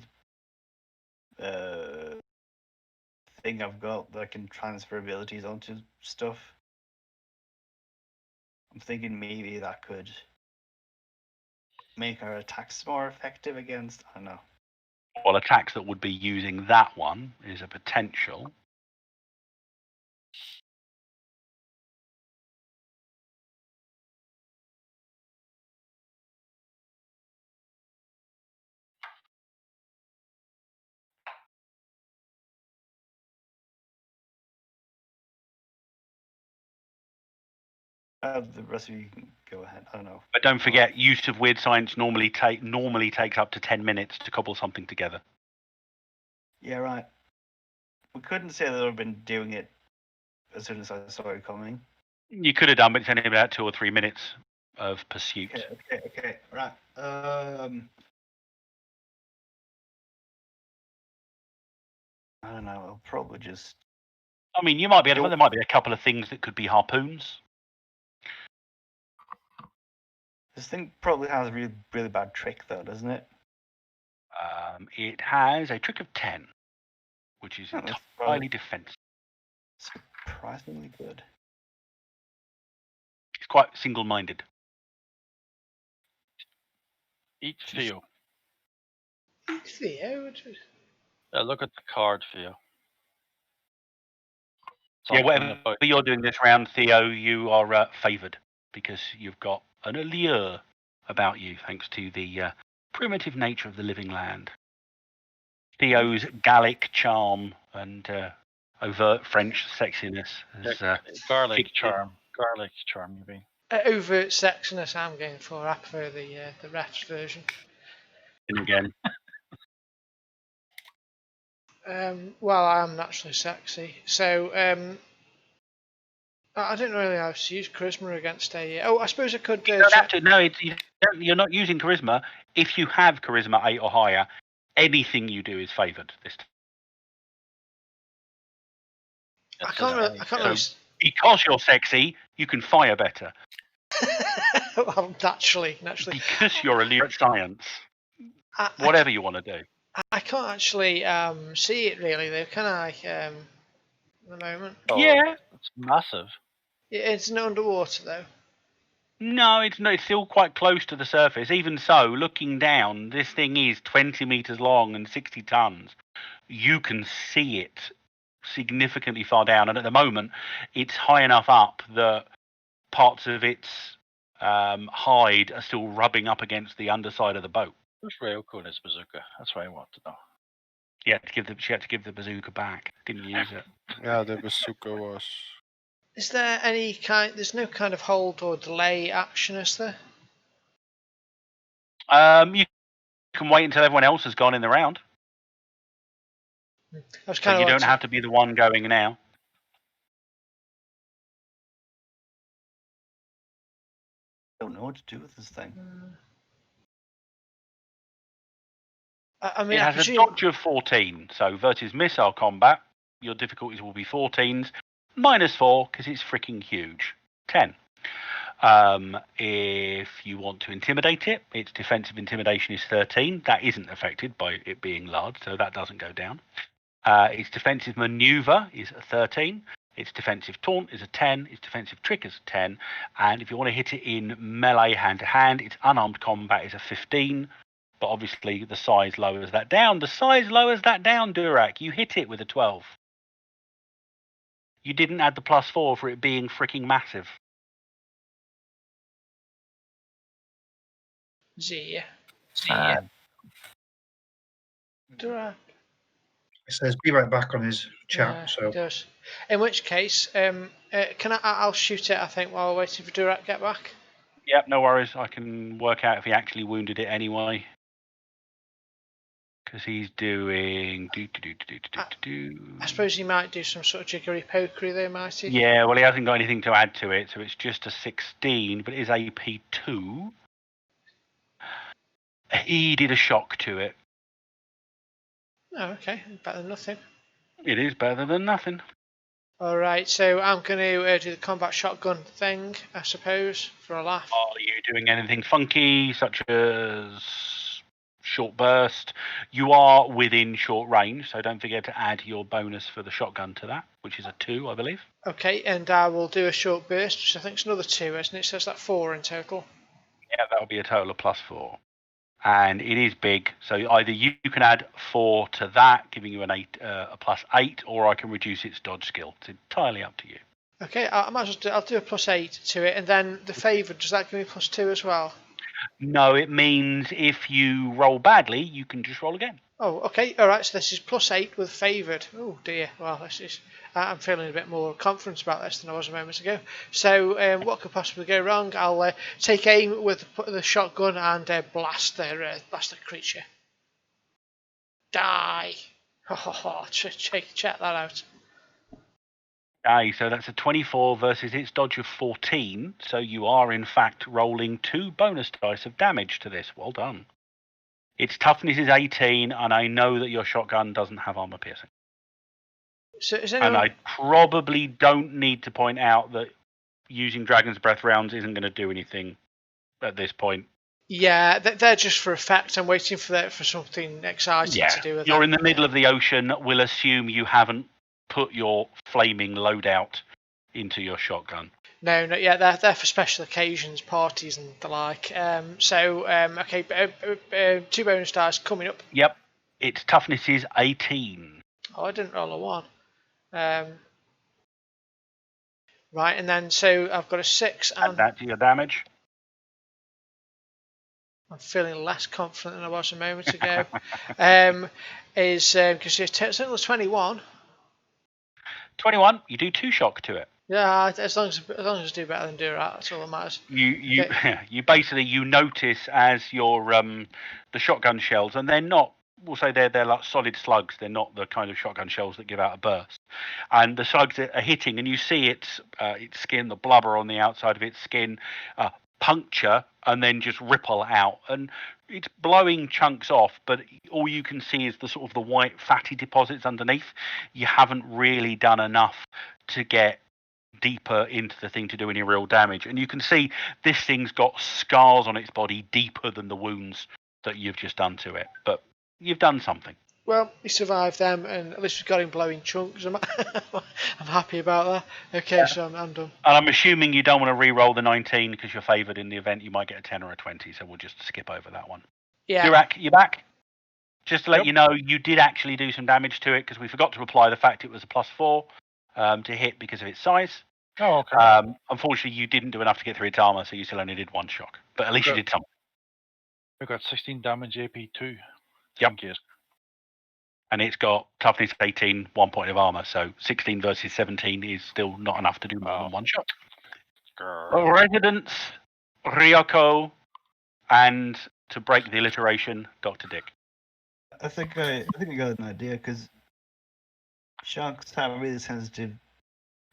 thing I've got that I can transfer abilities onto stuff. I'm thinking maybe that could make our attacks more effective against, I don't know. Well, attacks that would be using that one is a potential. The rest of you can go ahead. I don't know. But don't forget, use of weird science normally takes up to 10 minutes to cobble something together. Yeah, right. We couldn't say that I've been doing it as soon as I saw it coming. You could have done, but it's only about 2 or 3 minutes of pursuit. Okay, right. I don't know. I'll probably just. I mean, you might be able to, there might be a couple of things that could be harpoons. This thing probably has a really, really bad trick, though, doesn't it? It has a trick of 10, which is that's entirely defensive. Surprisingly good. It's quite single-minded. Eat Theo. Eat Theo? Look at the card, Theo. Yeah, whatever you're doing this round, Theo, you are favoured because you've got an allure about you, thanks to the primitive nature of the living land. Theo's Gallic charm and overt French sexiness has garlic charm. Garlic charm, you mean? Overt sexiness I'm going for. I prefer the ref's version. And again. Well, I'm naturally sexy, so I didn't really know how to use charisma against a. Oh, I suppose I could. You don't have to. No, you're not using charisma. If you have charisma 8 or higher, anything you do is favoured this time. I can't really. Because you're sexy, you can fire better. Well, naturally. Because you're a leader at science. Whatever you want to do. I can't actually see it really though, can I? at the moment. Yeah. It's massive. It's not underwater though. No, it's not. It's still quite close to the surface. Even so, looking down, this thing is 20 meters long and 60 tons. You can see it significantly far down, and at the moment, it's high enough up that parts of its hide are still rubbing up against the underside of the boat. Where's Ryoko and his bazooka? That's what I want to know. She had to give the bazooka back. Didn't use it. Yeah, the bazooka was. Is there any kind? There's no kind of hold or delay action, is there? You can wait until everyone else has gone in the round. I was So kind you of don't have to be the one going now. I don't know what to do with this thing. I mean, It I has presume... a dodge of 14, so versus missile combat, your difficulties will be 14s, -4 because it's freaking huge. 10. If you want to intimidate it, its defensive intimidation is 13. That isn't affected by it being large, so that doesn't go down. Its defensive maneuver is a 13. Its defensive taunt is a 10. Its defensive trick is a 10. And if you want to hit it in melee hand-to-hand, its unarmed combat is a 15. But obviously the size lowers that down. The size lowers that down, Durak. You hit it with a 12. You didn't add the +4 for it being freaking massive. Zia. It says be right back on his chat. Yeah, So he does. In which case, I'll shoot it, I think, while we're waiting for Durak to get back. Yep, no worries. I can work out if he actually wounded it anyway. Because he's doing... I suppose he might do some sort of jiggery pokery there, might he? Yeah, well, he hasn't got anything to add to it, so it's just a 16, but it is AP 2. He did a shock to it. Oh, okay. Better than nothing. It is better than nothing. Alright, so I'm going to do the combat shotgun thing, I suppose, for a laugh. Are you doing anything funky, such as short burst? You are within short range, so don't forget to add your bonus for the shotgun to that, which is a 2, I believe. Okay, and I will do a short burst, which I think is another 2, isn't it? So that's 4 in total. Yeah, that'll be a total of +4. And it is big, so either you can add 4 to that, giving you an 8, a +8, or I can reduce its dodge skill. It's entirely up to you. Okay, I might as well I'll do a +8 to it, and then the favoured, does that give me +2 as well? No, it means if you roll badly, you can just roll again. Oh, okay, alright, so this is +8 with favoured. Oh dear, well, this is... I'm feeling a bit more confident about this than I was a moment ago. So, what could possibly go wrong? I'll take aim with the shotgun and blast the creature. Die! Check that out. Aye, so that's a 24 versus its dodge of 14. So you are, in fact, rolling 2 bonus dice of damage to this. Well done. Its toughness is 18, and I know that your shotgun doesn't have armor piercing. So is anyone... And I probably don't need to point out that using Dragon's Breath rounds isn't going to do anything at this point. Yeah, they're just for effect. I'm waiting for something exciting to do with You're them. in the middle of the ocean. We'll assume you haven't put your flaming loadout into your shotgun. No, not yet. They're for special occasions, parties and the like. Okay, 2 bonus dice coming up. Yep. Its toughness is 18. Oh, I didn't roll a 1. Right, and then so I've got a 6 Add and that to your damage. I'm feeling less confident than I was a moment ago. Because it's only 21. 21. You do 2 shock to it. Yeah, as long as I do better than do that, that's all that matters. You you basically notice as your the shotgun shells, and they're not. We'll say they're like solid slugs. They're not the kind of shotgun shells that give out a burst. And the slugs are hitting, and you see its skin, the blubber on the outside of its skin, puncture and then just ripple out, and it's blowing chunks off. But all you can see is the sort of the white fatty deposits underneath. You haven't really done enough to get deeper into the thing to do any real damage, and you can see this thing's got scars on its body deeper than the wounds that you've just done to it, but you've done something. Well, he survived them, and at least we got him blowing chunks. I'm happy about that. Okay, so I'm done. And I'm assuming you don't want to re-roll the 19 because you're favoured in the event you might get a 10 or a 20, so we'll just skip over that one. Yeah. Durak, you back? Just to let Yep. you know, you did actually do some damage to it because we forgot to apply the fact it was a +4 to hit because of its size. Oh, okay. Unfortunately, you didn't do enough to get through its armour, so you still only did 1 shock. But at least you Okay. did something. We've got 16 damage AP2. Yep. In case. And it's got toughness 18, 1 point of armour, so 16 versus 17 is still not enough to do more than 1 shot. Grr. Residents, Ryoko, and to break the alliteration, Dr. Dick. I think I got an idea because sharks have a really sensitive,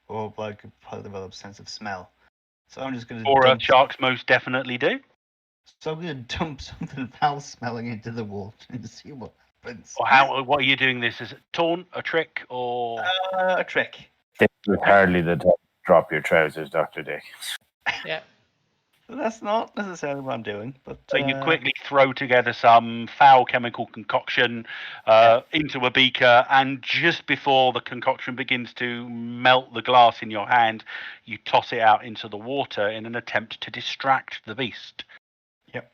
or like a highly developed sense of smell. So I'm just gonna Or dump. sharks most definitely do. So I'm gonna dump something foul smelling into the water and see what happens. Or what are you doing this? Is it taunt, a trick, or A trick. Dick was hardly the time to drop your trousers, Dr. Dick. Yeah. That's not necessarily what I'm doing, but so you quickly throw together some foul chemical concoction into a beaker, and just before the concoction begins to melt the glass in your hand, you toss it out into the water in an attempt to distract the beast. Yep.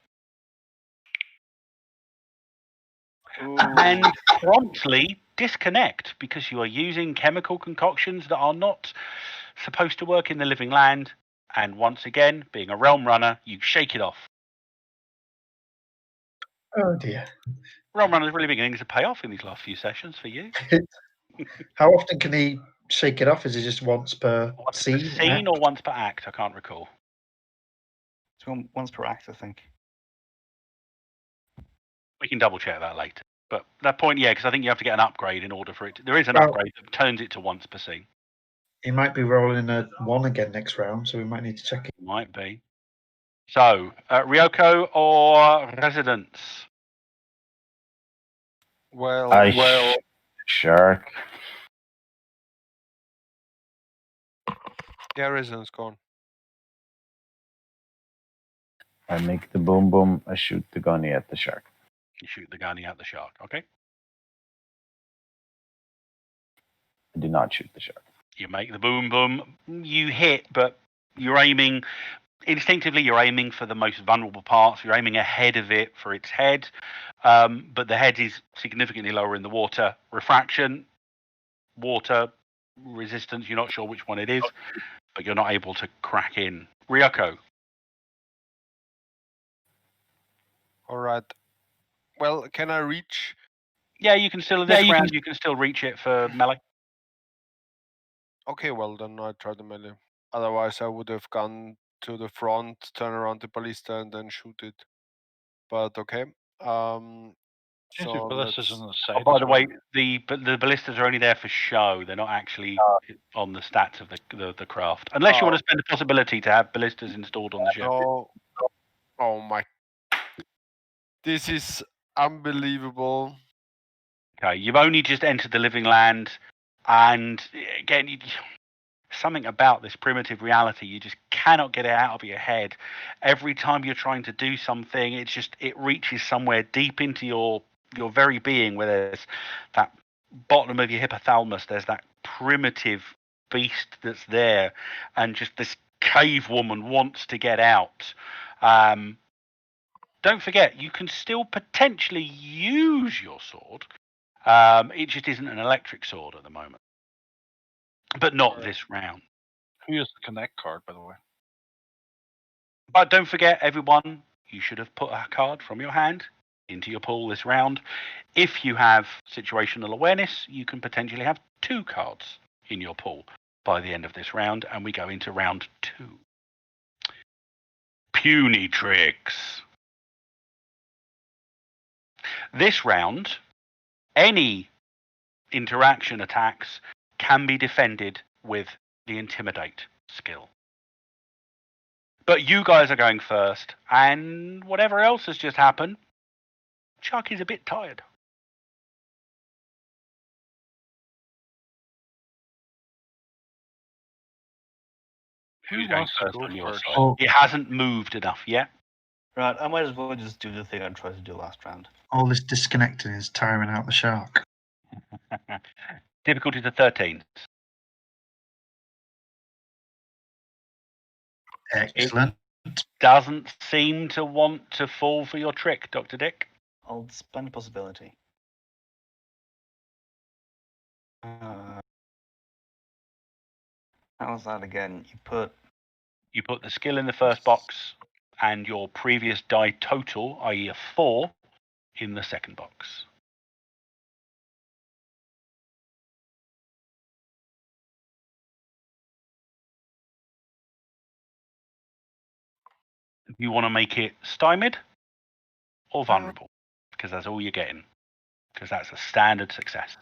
And promptly disconnect because you are using chemical concoctions that are not supposed to work in the living land. And once again, being a realm runner, you shake it off. Oh dear. Realm runners really beginning to pay off in these last few sessions for you. How often can he shake it off? Is it just once per Once scene? per scene or once per act? I can't recall. it's once per act, I think. We can double check that later. But that point, yeah, because I think you have to get an upgrade in order for it. There is an Well- upgrade that turns it to once per scene. He might be rolling a 1 again next round, so we might need to check it. Might be. So, Ryoko or Residence? Well, Shark. yeah, Resident's gone. I make the boom boom, I shoot the gunny at the shark. You shoot the gunny at the shark, okay? I do not shoot the shark. You make the boom boom. You hit, but you're aiming instinctively. You're aiming for the most vulnerable parts. You're aiming ahead of it for its head, but the head is significantly lower in the water. Refraction, water resistance. You're not sure which one it is, but you're not able to crack in. Ryoko. All right. Well, can I reach? Yeah, you can still this round. You can still reach it for melee. Okay, well then I try the melee. Otherwise, I would have gone to the front, turn around the ballista, and then shoot it. But okay. Seems So like ballistas let's. on the side. Oh, by as the well. way, the ballistas are only there for show. They're not actually on the stats of the craft, unless you want to spend the possibility to have ballistas installed on the ship. Oh my! This is unbelievable. Okay, you've only just entered the living land, and again, something about this primitive reality, you just cannot get it out of your head. Every time you're trying to do something, it reaches somewhere deep into your very being, where there's that bottom of your hypothalamus, there's that primitive beast that's there, and just this cave woman wants to get out. Don't forget, you can still potentially use your sword. It just isn't an electric sword at the moment. But not this round. Who used the connect card, by the way? But don't forget, everyone, you should have put a card from your hand into your pool this round. If you have situational awareness, you can potentially have 2 cards in your pool by the end of this round, and we go into round 2. Puny tricks. This round, any interaction attacks can be defended with the Intimidate skill. But you guys are going first, and whatever else has just happened, Chuck is a bit tired. Who's going wants to first go on your first? side? Oh. It hasn't moved enough yet. Right, I might as well just do the thing I tried to do last round. All this disconnecting is tiring out the shark. Difficulty to 13. Excellent. Doesn't seem to want to fall for your trick, Dr. Dick. I'll spend a possibility. How's that again? You put the skill in the first box and your previous die total, i.e. a 4, in the second box. You want to make it stymied or vulnerable, because that's all you're getting, because that's a standard success.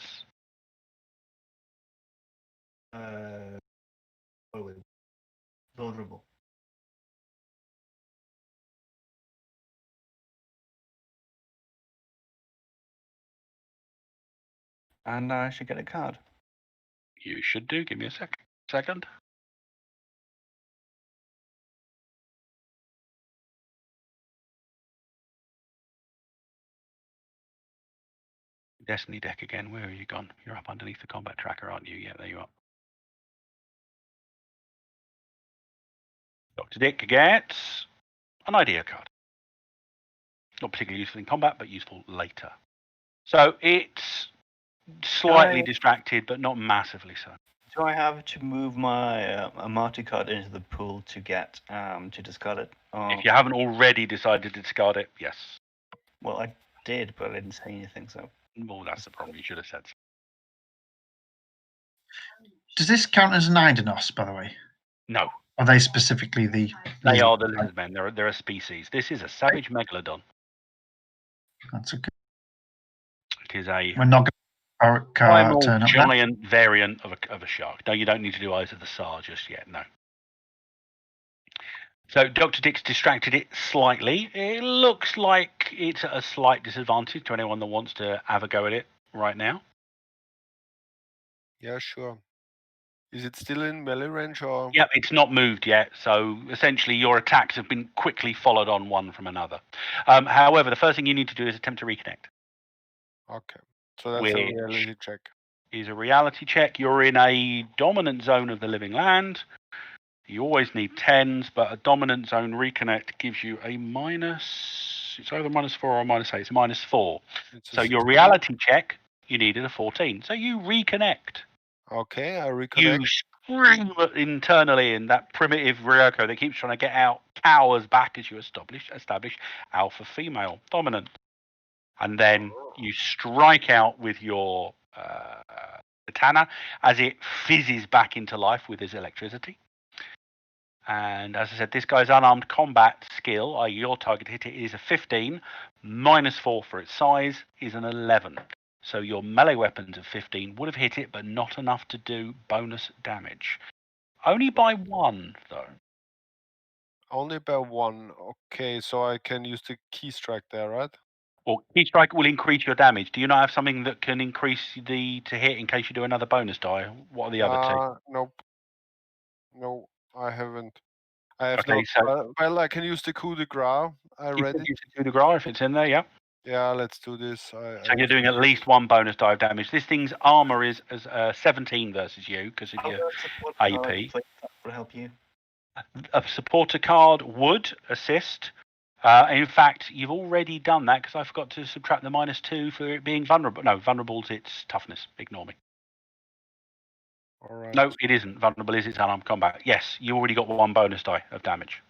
Vulnerable. And I should get a card. You should do. Give me a second. Destiny deck again. Where are you gone? You're up underneath the combat tracker, aren't you? Yeah, there you are. Dr. Dick gets an idea card. Not particularly useful in combat, but useful later. So it's slightly distracted, but not massively so. Do I have to move my Amati card into the pool to get to discard it? If you haven't already decided to discard it, yes. Well, I did, but I didn't say anything, so. Well, that's the problem. You should have said so. Does this count as an Idanos, by the way? No. Are they specifically the... They are the lizard men. They're a species. This is a savage megalodon. That's okay. It is a We're not going to primal turn up giant variant of a shark. No, you don't need to do Eyes of the Tsar just yet, no. So Dr. Dick's distracted it slightly. It looks like it's at a slight disadvantage to anyone that wants to have a go at it right now. Yeah, sure. Is it still in melee range or? Yep, it's not moved yet. So essentially, your attacks have been quickly followed on one from another. However, the first thing you need to do is attempt to reconnect. Okay, so that's a reality check. Is a reality check. You're in a dominant zone of the living land. You always need 10s, but a dominant zone reconnect gives you a minus. It's either -4 or -8. It's -4. So your reality check, you needed a 14. So you reconnect. Okay, I reconnect. You scream internally, and that primitive Ryoko that keeps trying to get out cowers back as you establish alpha female dominant. And then you strike out with your katana as it fizzes back into life with his electricity. And as I said, this guy's unarmed combat skill, i.e. your target hit it, is a 15, -4 for its size, is an 11. So your melee weapons of 15 would have hit it, but not enough to do bonus damage. Only by 1, though. Only by 1. Okay, so I can use the key strike there, right? Well, key strike will increase your damage. Do you not have something that can increase the to hit in case you do another bonus die? What are the other two? Nope. No, I haven't. I have Okay, no. Well, I can use the coup de grace. I read it. Use the coup de grace if it's in there, yeah. Yeah, let's do this. So you're doing at least 1 bonus die of damage. This thing's armor is 17 versus you because of your AP. Would help you. A supporter card would assist. In fact, you've already done that because I forgot to subtract the -2 for it being vulnerable. No, vulnerable's its toughness. Ignore me. All right. No, it isn't. Vulnerable is its unarmed combat. Yes, you already got 1 bonus die of damage.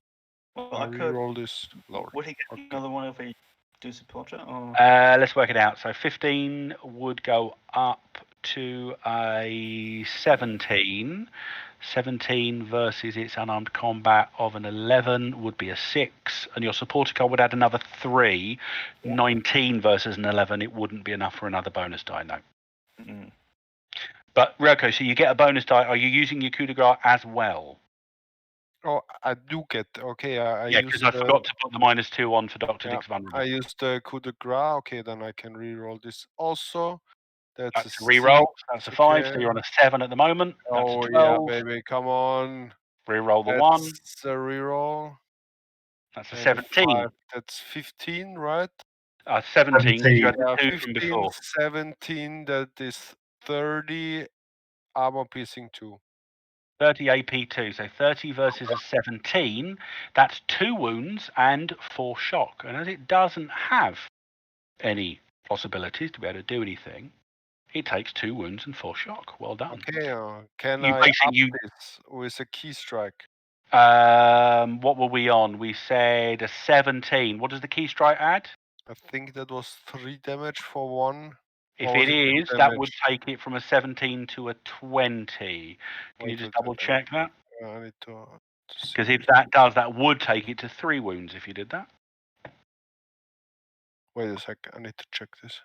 Well, I could roll this lower. Would he get another one if he do supporter? Or? Let's work it out. So 15 would go up to a 17. 17 versus its unarmed combat of an 11 would be a 6, and your supporter card would add another 3. 19 versus an 11, it wouldn't be enough for another bonus die, no. Mm. But Ryoko, so you get a bonus die. Are you using your coup de grace as well? Oh, I do get. Okay, yeah, because I forgot to put the -2 on for Dr. Dick's vulnerable. I used the coup de grace. Okay, then I can re-roll this also. That's a re-roll. That's a 5, so you're on a 7 at the moment. That's a 12. Yeah, baby, come on. Re-roll the 1. That's a re-roll. That's a And 17. 5, that's 15, right? 17, because you had Yeah, the 2 from 15, before. 17, that is 30 armor piercing 2. 30 AP2, so 30 versus a 17, that's 2 wounds and 4 shock. And as it doesn't have any possibilities to be able to do anything, it takes 2 wounds and 4 shock. Well done. Okay, can You I basically- up this with a key strike? What were we on? We said a 17. What does the key strike add? I think that was 3 damage for 1. If Or was it it is, 2 that would damage? take it from a 17 to a 20. Can you Wait, just wait, double wait, check that? I need to see. Because if that does, that would take it to 3 wounds if you did that. Wait a sec, I need to check this.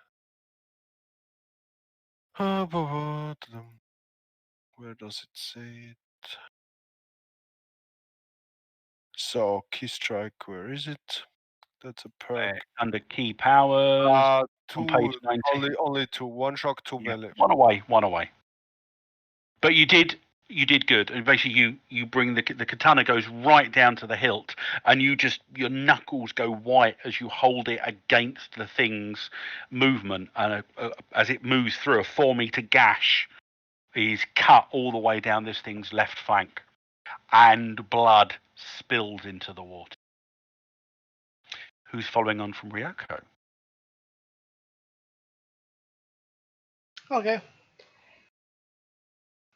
Where does it say it? So, key strike, where is it? That's a perk. Under key powers, on page 2, 19. only 2. 1 shock, 2 Yeah, melee. one away. But you did good. And basically, you bring the katana goes right down to the hilt, and your knuckles go white as you hold it against the thing's movement, and as it moves through, a 4-meter gash is cut all the way down this thing's left flank, and blood spills into the water. Who's following on from Ryoko? Okay.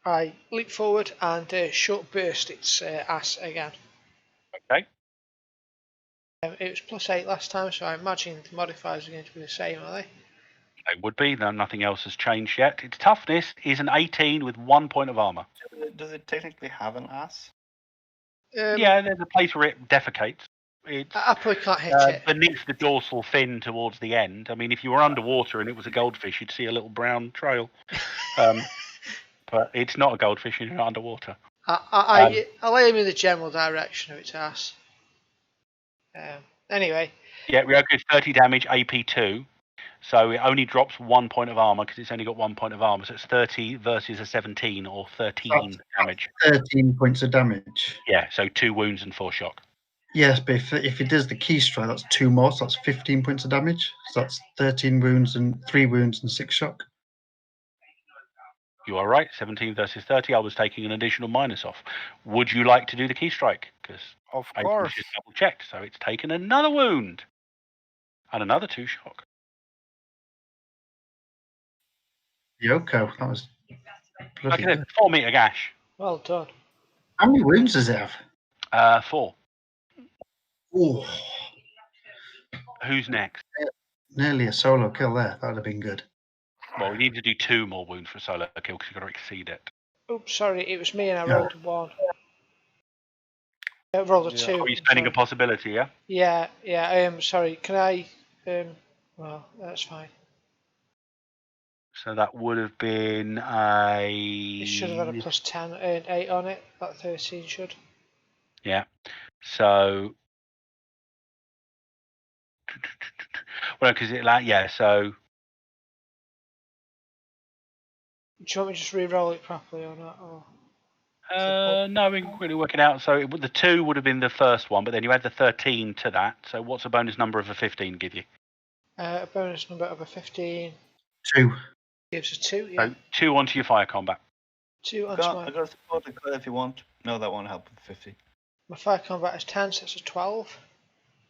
I leap forward and short burst its ass again. Okay. It was +8 last time, so I imagine the modifiers are going to be the same, are they? They would be, though nothing else has changed yet. Its toughness is an 18 with 1 point of armor. Does it technically have an ass? Yeah, there's a place where it defecates. It's I probably can't hit it. beneath the dorsal fin towards the end. I mean, if you were underwater and it was a goldfish, you'd see a little brown trail. But it's not a goldfish, you're not underwater. I'll aim in the general direction of its ass. Anyway. Yeah, Ryoko's 30 damage, AP2. So it only drops 1 point of armor because it's only got 1 point of armor. So it's 30 versus a 17 or 13 damage. 13 points of damage. Yeah, so 2 wounds and 4 shock. Yes, but if it does the key strike, that's 2 more, so that's 15 points of damage. So that's 13 wounds and 3 wounds and 6 shock. You are right, 17 versus 30. I was taking an additional minus off. Would you like to do the key strike? Because Of I course. just double checked. So it's taken another wound and another 2 shock. Yoko, that was bloody Okay, good. 4-meter gash. Well done. How many wounds does it have? 4. Oh, Who's next? nearly a solo kill there. That would have been good. Well, we need to do 2 more wounds for a solo kill because you've got to exceed it. Oops, sorry, it was me and I Yeah. rolled a 1. I rolled a Yeah. 2. Are you spending a sorry. possibility, yeah? Yeah, sorry, can I, well, that's fine. So that would have been a... It should have had a +10 and 8 on it, that 13 should. Yeah. So... Well, because it like, yeah, so... Do you want me to just re-roll it properly or not? Or? No, we can really work it out. So the 2 would have been the first one, but then you add the 13 to that. So what's a bonus number of a 15 give you? A bonus number of a 15 2. gives a 2, yeah. So 2 onto your fire combat. 2 I onto got my... a support card if you want. No, that won't help with 50. My fire combat is 10, so that's a 12.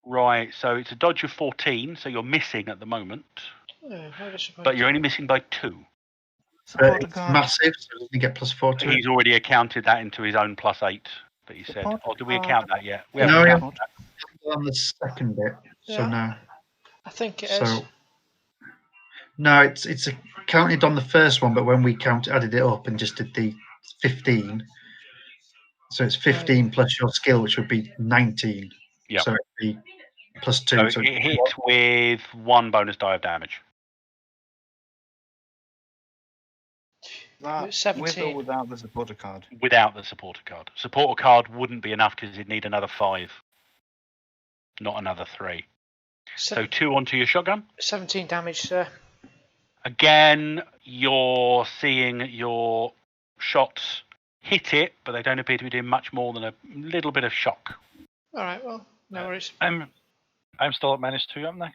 Right, so it's a dodge of 14, so you're missing at the moment. Oh, how disappointing. But you're only missing by 2. But Support it's card. massive, so doesn't he get +4 to it? He's already accounted that into his own +8 that he said. Support Or do we card. account that yet? We No, haven't yeah. accounted that. On the second bit, so Yeah. no. I think it is. So no, it's counted on the first one, but when we added it up and just did the 15, so it's 15 plus your skill, which would be 19. Yeah. So it'd be +2. So So it hits with 1 bonus die of damage. That, It's 17. with or without the supporter card? Without the supporter card. Supporter card wouldn't be enough because you'd need another 5. Not another 3. So 2 onto your shotgun. 17 damage, sir. Again, you're seeing your shots hit it, but they don't appear to be doing much more than a little bit of shock. Alright, well, No worries. I'm still at -2, am I?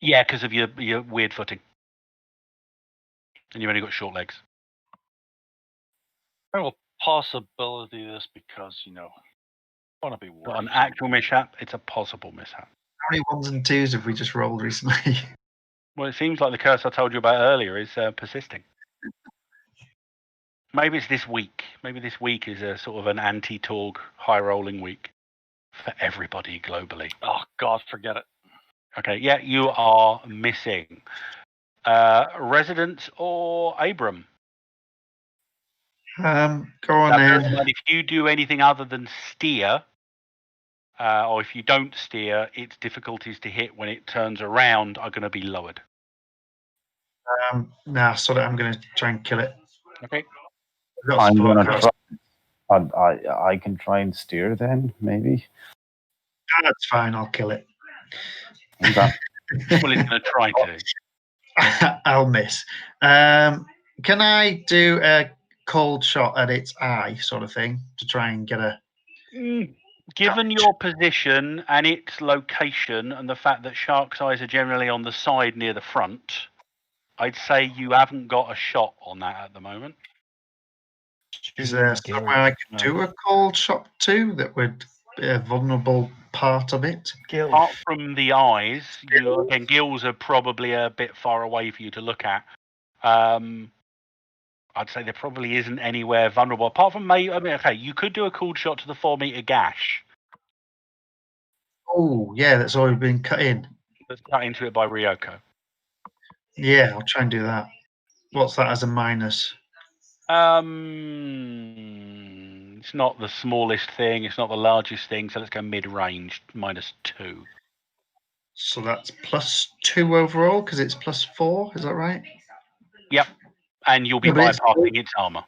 Yeah, because of your weird footing. And you've only got short legs. I will possibility this because, I want to be Got an worried. actual mishap, it's a possible mishap. How many 1s and 2s have we just rolled recently? Well, it seems like the curse I told you about earlier is persisting. Maybe it's this week. Maybe this week is a sort of an anti-TORG high-rolling week for everybody globally. Oh, God, forget it. Okay, yeah, you are missing. Residence or Abram? Go on Now, bear in then. mind, if you do anything other than steer, or if you don't steer, its difficulties to hit when it turns around are going to be lowered. Nah, sorry, I'm going to try and kill it. Okay. I've got I'm support gonna cast. try. I can try and steer then, maybe. That's fine, I'll kill it. Okay. Well, it's going to try to. I'll miss. Can I do a cold shot at its eye, sort of thing, to try and get a? Given your position and its location and the fact that shark's eyes are generally on the side near the front, I'd say you haven't got a shot on that at the moment. Is there somewhere I could do a cold shot to that would be a vulnerable part of it? Gil. Apart from the eyes, again, gills are probably a bit far away for you to look at. I'd say there probably isn't anywhere vulnerable apart from okay, you could do a cold shot to the 4-meter gash. Oh, yeah, that's already been cut in. That's cut into it by Ryoko. Yeah, I'll try and do that. What's that as a minus? It's not the smallest thing. It's not the largest thing. So let's go mid-range, -2. So that's +2 overall because it's +4. Is that right? Yep. And you'll be No, but bypassing its armor.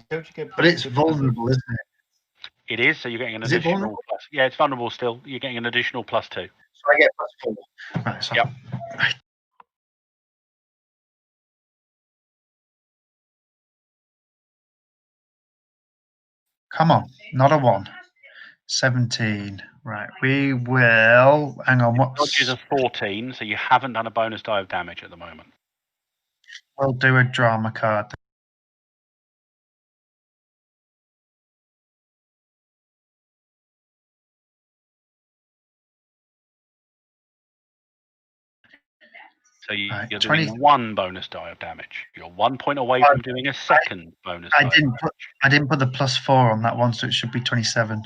Don't you get But it's plus 2 because of- vulnerable, isn't it? It is. So you're getting an Is it additional vulnerable? plus. Yeah, it's vulnerable still. You're getting an additional +2. So I get +4. Right. So Yep. Right. Come on, not a 1. 17. Right, we will. Hang on, Dodge is what's. a 14, so you haven't done a bonus die of damage at the moment. We'll do a drama card. So you're Right, doing 20 1 bonus die of damage. You're 1 point away from doing a second bonus die. I didn't put the +4 on that one, so it should be 27.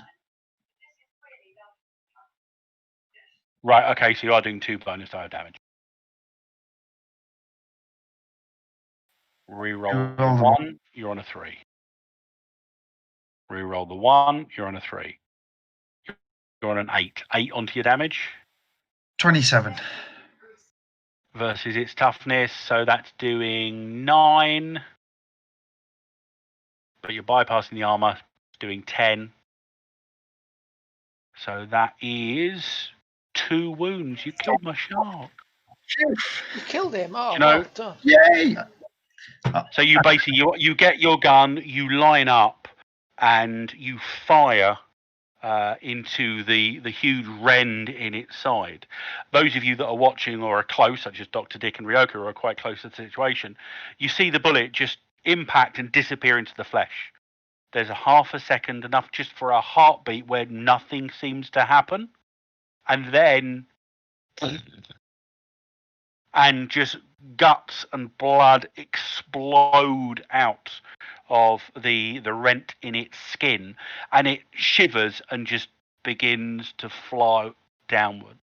Right, okay, so you are doing 2 bonus die of damage. Reroll Roll the the 1, you're on a 3. Reroll the 1, you're on a 3. You're on an 8. 8 onto your damage 27. versus its toughness, so that's doing 9. But you're bypassing the armor, doing 10. So that is 2 wounds. You killed my shark. You killed him. Oh, You know- well done. Yay! So you basically you get your gun, you line up, and you fire into the huge rend in its side. Those of you that are watching or are close, such as Dr. Dick and Ryoko, who are quite close to the situation, you see the bullet just impact and disappear into the flesh. There's a half a second, enough just for a heartbeat where nothing seems to happen, and then and just guts and blood explode out of the rent in its skin, and it shivers and just begins to flow downward.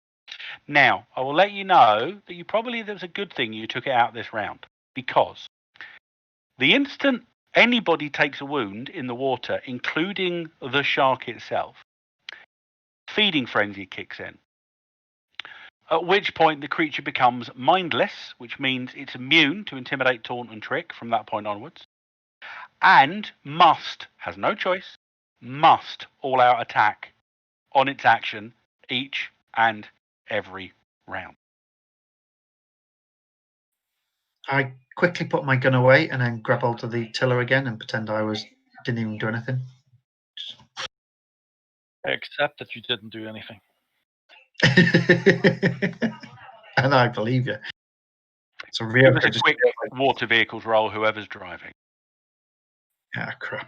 Now, I will let you know that that was a good thing you took it out this round, because the instant anybody takes a wound in the water, including the shark itself, feeding frenzy kicks in. At which point the creature becomes mindless, which means it's immune to intimidate, taunt, and trick from that point onwards. And has no choice, must all out attack on its action each and every round. I quickly put my gun away and then grab hold of the tiller again and pretend I didn't even do anything. Except that you didn't do anything. And I believe you. So Give Rio us a could just quick be like, water vehicles roll, whoever's driving. yeah, crap.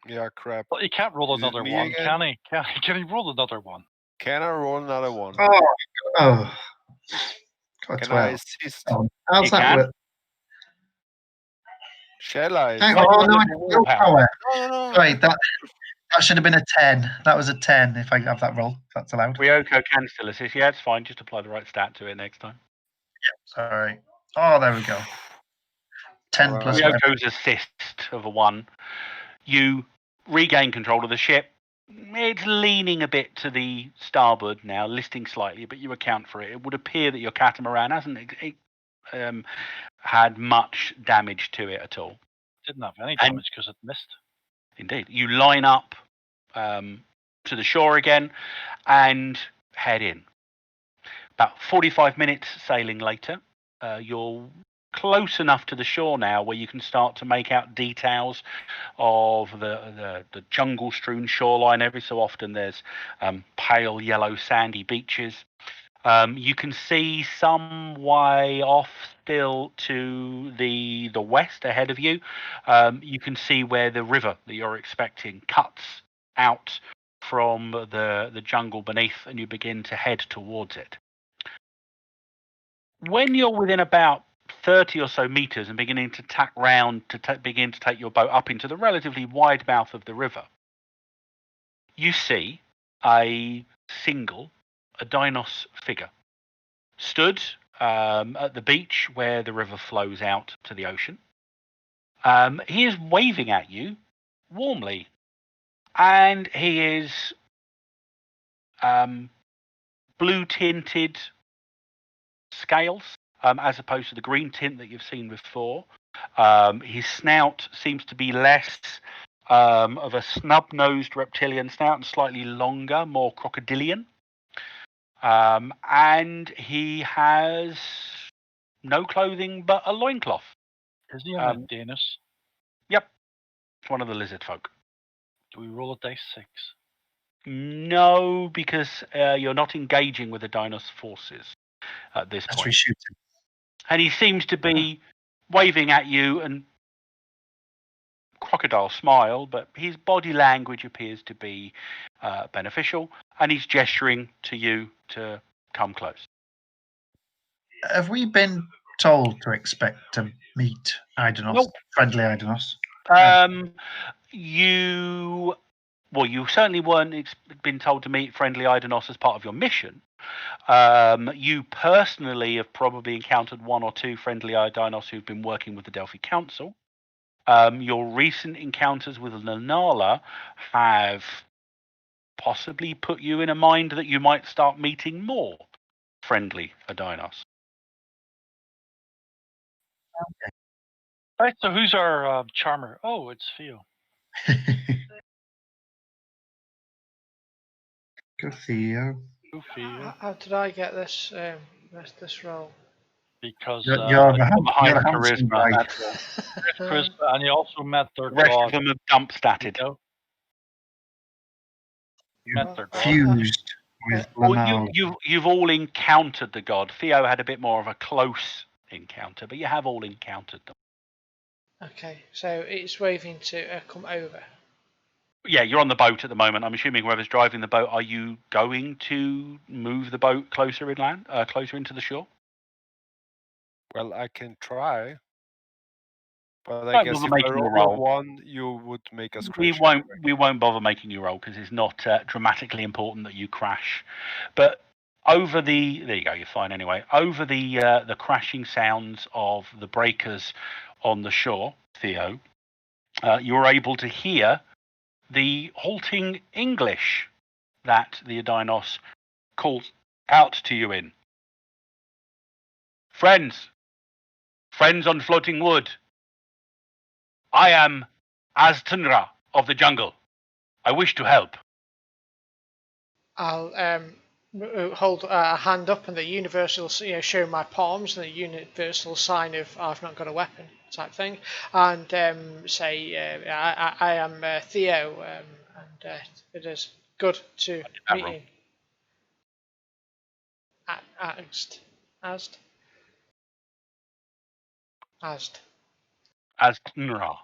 Yeah, crap. Well, he can't roll Is it another me one, again? can he? Can he roll another one? Can I roll another one? Oh. Got a Can 12. I assist? Oh, how's You that can. work? Shall I? Hang Why on, do you no, want I the got willpower? willpower. No. Sorry, that should have been a 10. That was a 10 if I have that roll. If that's allowed. Ryoko can still assist. Yeah, it's fine. Just apply the right stat to it next time. Sorry. Oh, there we go. 10 plus Alright. whatever. Ryoko's assist of a 1. You regain control of the ship. It's leaning a bit to the starboard now, listing slightly, but you account for it. It would appear that your catamaran hasn't had much damage to it at all. Didn't have any And- damage because it missed. Indeed. You line up to the shore again and head in. About 45 minutes sailing later, you're close enough to the shore now where you can start to make out details of the jungle-strewn shoreline. Every so often there's pale yellow sandy beaches. You can see some way off still to the west ahead of you. You can see where the river that you're expecting cuts out from the jungle beneath, and you begin to head towards it. When you're within about 30 or so meters and beginning to tack round to begin to take your boat up into the relatively wide mouth of the river, you see a single Adinos figure stood at the beach where the river flows out to the ocean. He is waving at you warmly, and he is blue tinted scales as opposed to the green tint that you've seen before. His snout seems to be less of a snub-nosed reptilian snout and slightly longer, more crocodilian. And he has no clothing but a loincloth. Is he a Danish? Yep. It's one of the lizard folk. Do we roll a dice 6? No, because you're not engaging with the Dinos forces at this Let's point. reshoot him. And he seems to be waving at you and crocodile smile, but his body language appears to be beneficial, and he's gesturing to you to come close. Have we been told to expect to meet Idonos? Nope. Friendly Idonos? You certainly weren't been told to meet friendly Idonos as part of your mission. You personally have probably encountered one or two friendly Idonos who've been working with the Delphi Council. Your recent encounters with Nanala have possibly put you in a mind that you might start meeting more friendly Adinos. Right, so who's our charmer? Oh, it's Theo. Go Theo. Go Theo. How did I get this this role? Because You're the the highest handsome charisma. guy. That's all. Chris, and you also met their The rest god. of them have dump statted. You know? Met their god. Fused with Well, Lanala. you've all encountered the god. Theo had a bit more of a close encounter, but you have all encountered them. Okay, so it's waving to come over. Yeah, you're on the boat at the moment. I'm assuming whoever's driving the boat, are you going to move the boat closer inland, closer into the shore? Well, I can try. But I Don't guess bother if I making a roll a roll. 1, you would make us We crash. won't bother making you roll because it's not dramatically important that you crash. But over there you go. You're fine anyway. Over the crashing sounds of the breakers on the shore, Theo, you're able to hear the halting English that the Adinos calls out to you in. Friends on floating wood. I am Aztundra of the jungle. I wish to help. I'll hold a hand up and the universal, show my palms and the universal sign of I've not got a weapon type thing, and say I am Theo, and it is good to meet you. Asd. Astnra.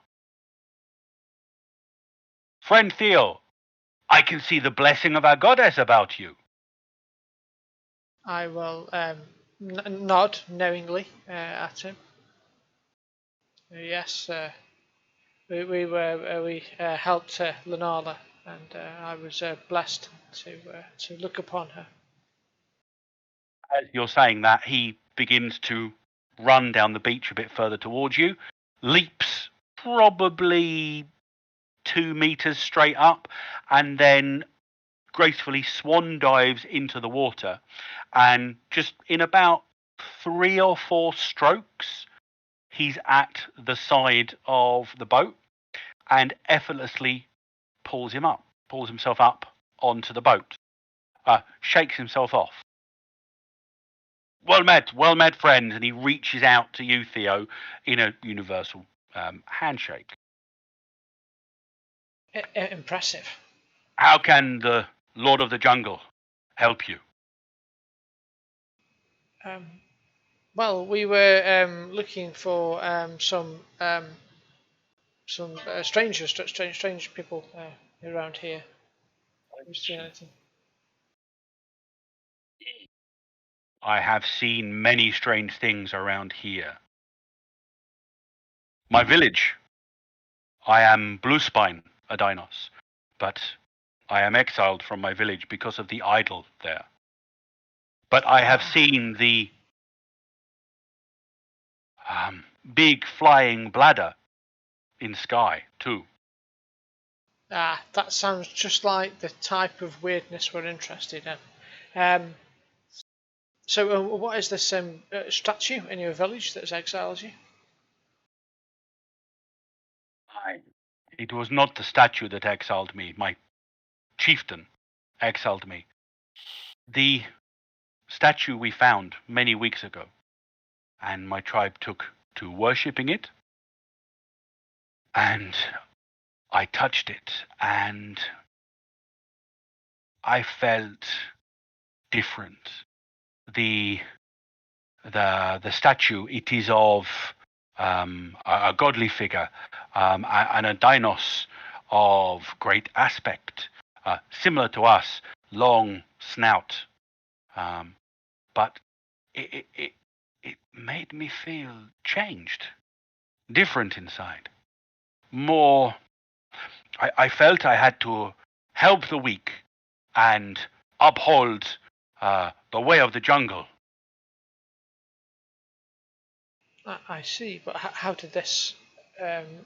Friend Theo, I can see the blessing of our goddess about you. I will nod knowingly at him. Yes, we helped Lenala, and I was blessed to look upon her. As you're saying that, he begins to run down the beach a bit further towards you, leaps probably 2 meters straight up, and then gracefully swan dives into the water. And just in about 3 or 4 strokes, he's at the side of the boat and effortlessly pulls himself up onto the boat, shakes himself off. Well met, friends. And he reaches out to you, Theo, in a universal handshake. Impressive. How can the Lord of the Jungle help you? Well, we were looking for some strange people around here. Have you seen anything? I have seen many strange things around here. My village. I am Bluespine, a Dinos, but I am exiled from my village because of the idol there. But I have seen the big flying bladder in sky too. That sounds just like the type of weirdness we're interested in. So, what is this statue in your village that has exiled you? It was not the statue that exiled me. My chieftain exiled me. The statue we found many weeks ago, and my tribe took to worshipping it, and I touched it, and I felt different. The statue, it is of a godly figure, and a Dinos of great aspect, similar to us, long snout, but it made me feel changed, different inside. More, I felt I had to help the weak and uphold the way of the jungle. I see, but how did this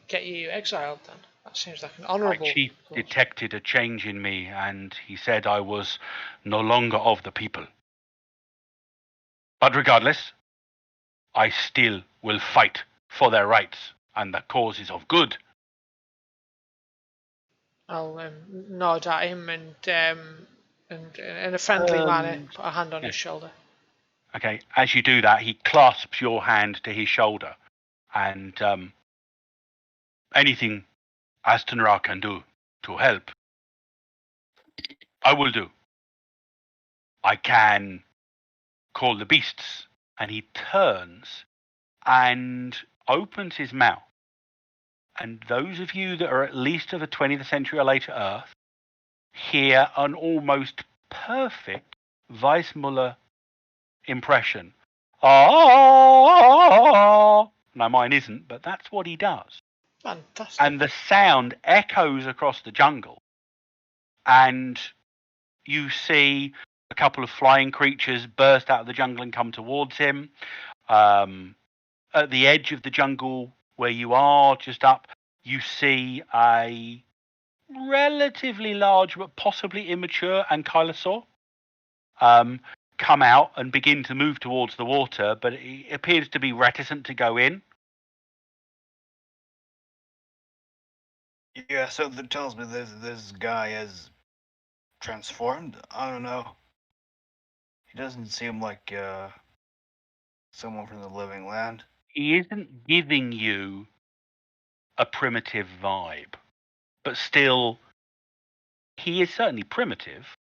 get you exiled then? That seems like an My honourable. chief detected a change in me, and he said I was no longer of the people. But regardless, I still will fight for their rights and the causes of good. I'll nod at him and in a friendly manner put a hand on his shoulder. Okay, as you do that, he clasps your hand to his shoulder, and anything Astenra can do to help, I will do. I can call the beasts. And he turns and opens his mouth. And those of you that are at least of a 20th century or later Earth hear an almost perfect Weissmuller impression. Ah! Now mine isn't, but that's what he does. Fantastic. And the sound echoes across the jungle. And you see a couple of flying creatures burst out of the jungle and come towards him. At the edge of the jungle where you are, just up, you see a relatively large but possibly immature ankylosaur come out and begin to move towards the water, but it appears to be reticent to go in. Yeah, so that tells me this guy is transformed. I don't know. He doesn't seem like someone from the living land. He isn't giving you a primitive vibe, but still, he is certainly primitive.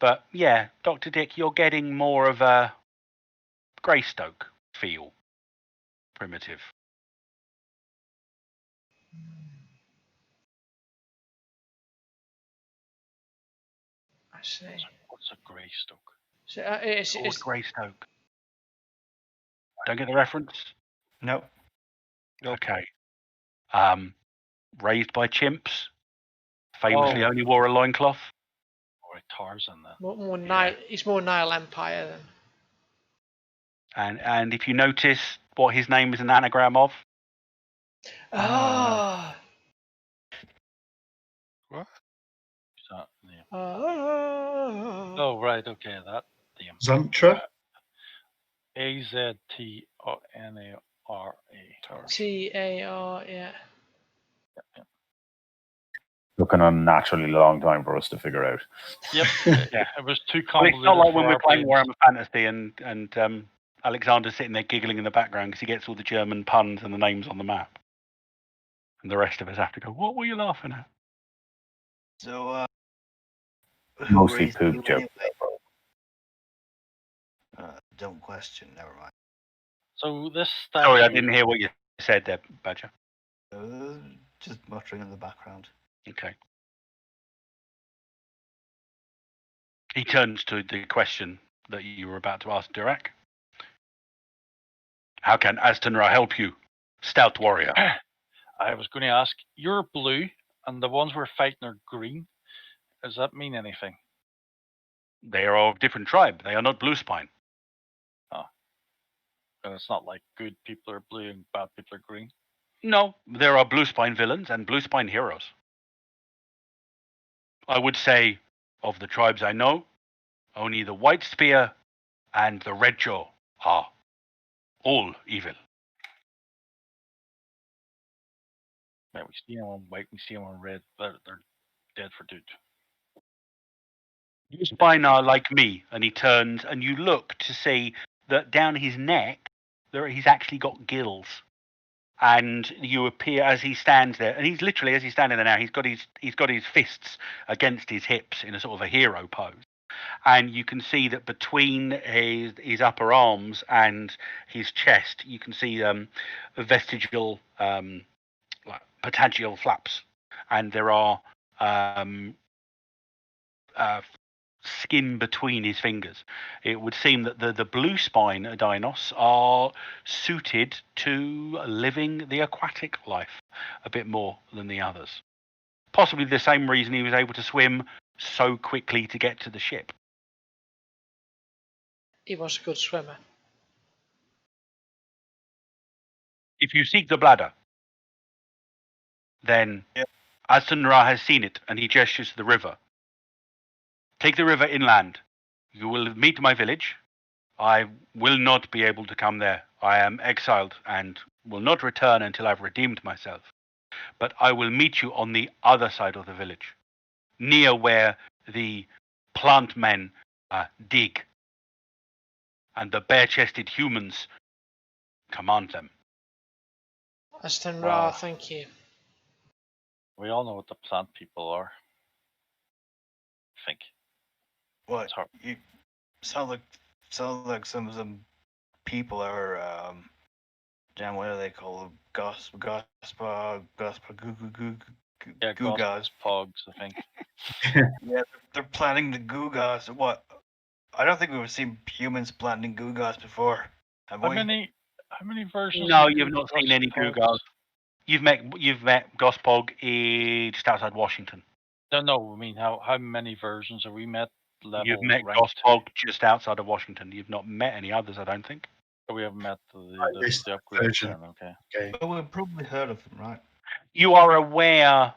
But yeah, Dr. Dick, you're getting more of a Greystoke feel. Primitive. I see. What's a Greystoke? So it's Lord Greystoke. Don't get the reference? No. Nope. Okay. Raised by chimps. Famously Oh. only wore a loincloth. Or a Tarzan then. more Yeah. It's more Nile Empire than. And if you notice what his name is an anagram of, Ah. What? Is that name? Ah. Oh right, okay, that name. Zantra? AZTNARA. TAR, yeah. Looking unnaturally long time for us to figure out. Yep. Yeah, it was too well, it's convoluted not like for when we're our playing brains. Warhammer Fantasy and Alexander's sitting there giggling in the background because he gets all the German puns and the names on the map. And the rest of us have to go, what were you laughing at? So, who Mostly raised poop you jokes. anyway? Dumb question. Never mind. So this statue. Sorry, I didn't hear what you said there, Badger. Just muttering in the background. Okay. He turns to the question that you were about to ask, Dirac. How can Astonra help you, stout warrior? I was going to ask, you're blue, and the ones we're fighting are green. Does that mean anything? They are of different tribe. They are not blue spine. And it's not like good people are blue and bad people are green. No, there are blue spine villains and blue spine heroes. I would say, of the tribes I know, only the White Spear and the Red Jaw are all evil. Yeah, we see them on white, we see them on red, but they're dead for good. Blue spine are like me, and he turns, and you look to see that down his neck, he's actually got gills. And you appear as he stands there, and he's literally, as he's standing there now, he's got his fists against his hips in a sort of a hero pose. And you can see that between his upper arms and his chest, you can see vestigial, like patagial flaps, and there are skin between his fingers. It would seem that the blue spine dinos are suited to living the aquatic life a bit more than the others. Possibly the same reason he was able to swim so quickly to get to the ship. He was a good swimmer. If you seek the bladder, then Aston Ra has seen it, and he gestures to the river. Take the river inland. You will meet my village. I will not be able to come there. I am exiled and will not return until I've redeemed myself. But I will meet you on the other side of the village, near where the plant men dig, and the bare-chested humans command them. Aston Wow. Ra, thank you. We all know what the plant people are. I think. What? It's hard. You sound like some people are damn, what do they call them? Gospel Yeah, Gugas. pogs, I think. Yeah, they're planting the Gugas. What? I don't think we've seen humans planting Gugas before. Have How we? many versions? No, of you've not seen any Pogs? Gugas. You've met Gospog just outside Washington. No, I mean how many versions have we met? You've met ranked? Gospog just outside of Washington. You've not met any others, I don't think. We haven't met the upgrades version. then, okay. Okay. Well, we've probably heard of them, right? You are aware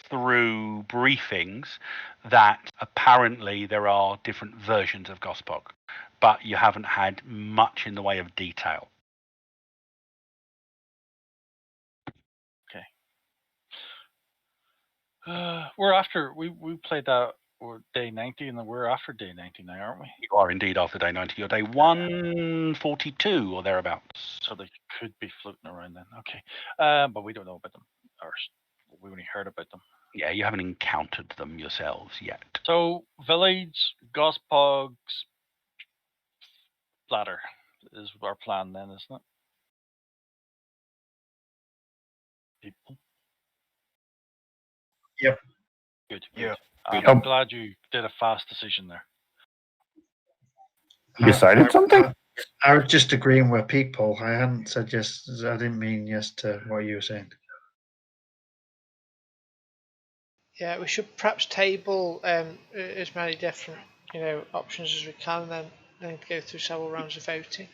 through briefings that apparently there are different versions of Gospog, but you haven't had much in the way of detail. We're after we played that day 90, and we're after day 90 now, aren't we? You are indeed after day 90. You're day 142 or thereabouts. So they could be floating around then. Okay, but we don't know about them, or we only heard about them. Yeah, you haven't encountered them yourselves yet. So, village, Gospog's ladder is our plan then, isn't it? People. Yep. Good. Yeah. And Yep. I'm glad you did a fast decision there. You decided something? I was just agreeing with people. I hadn't said yes. I didn't mean yes to what you were saying. Yeah, we should perhaps table as many different, options as we can, and then go through several rounds of voting.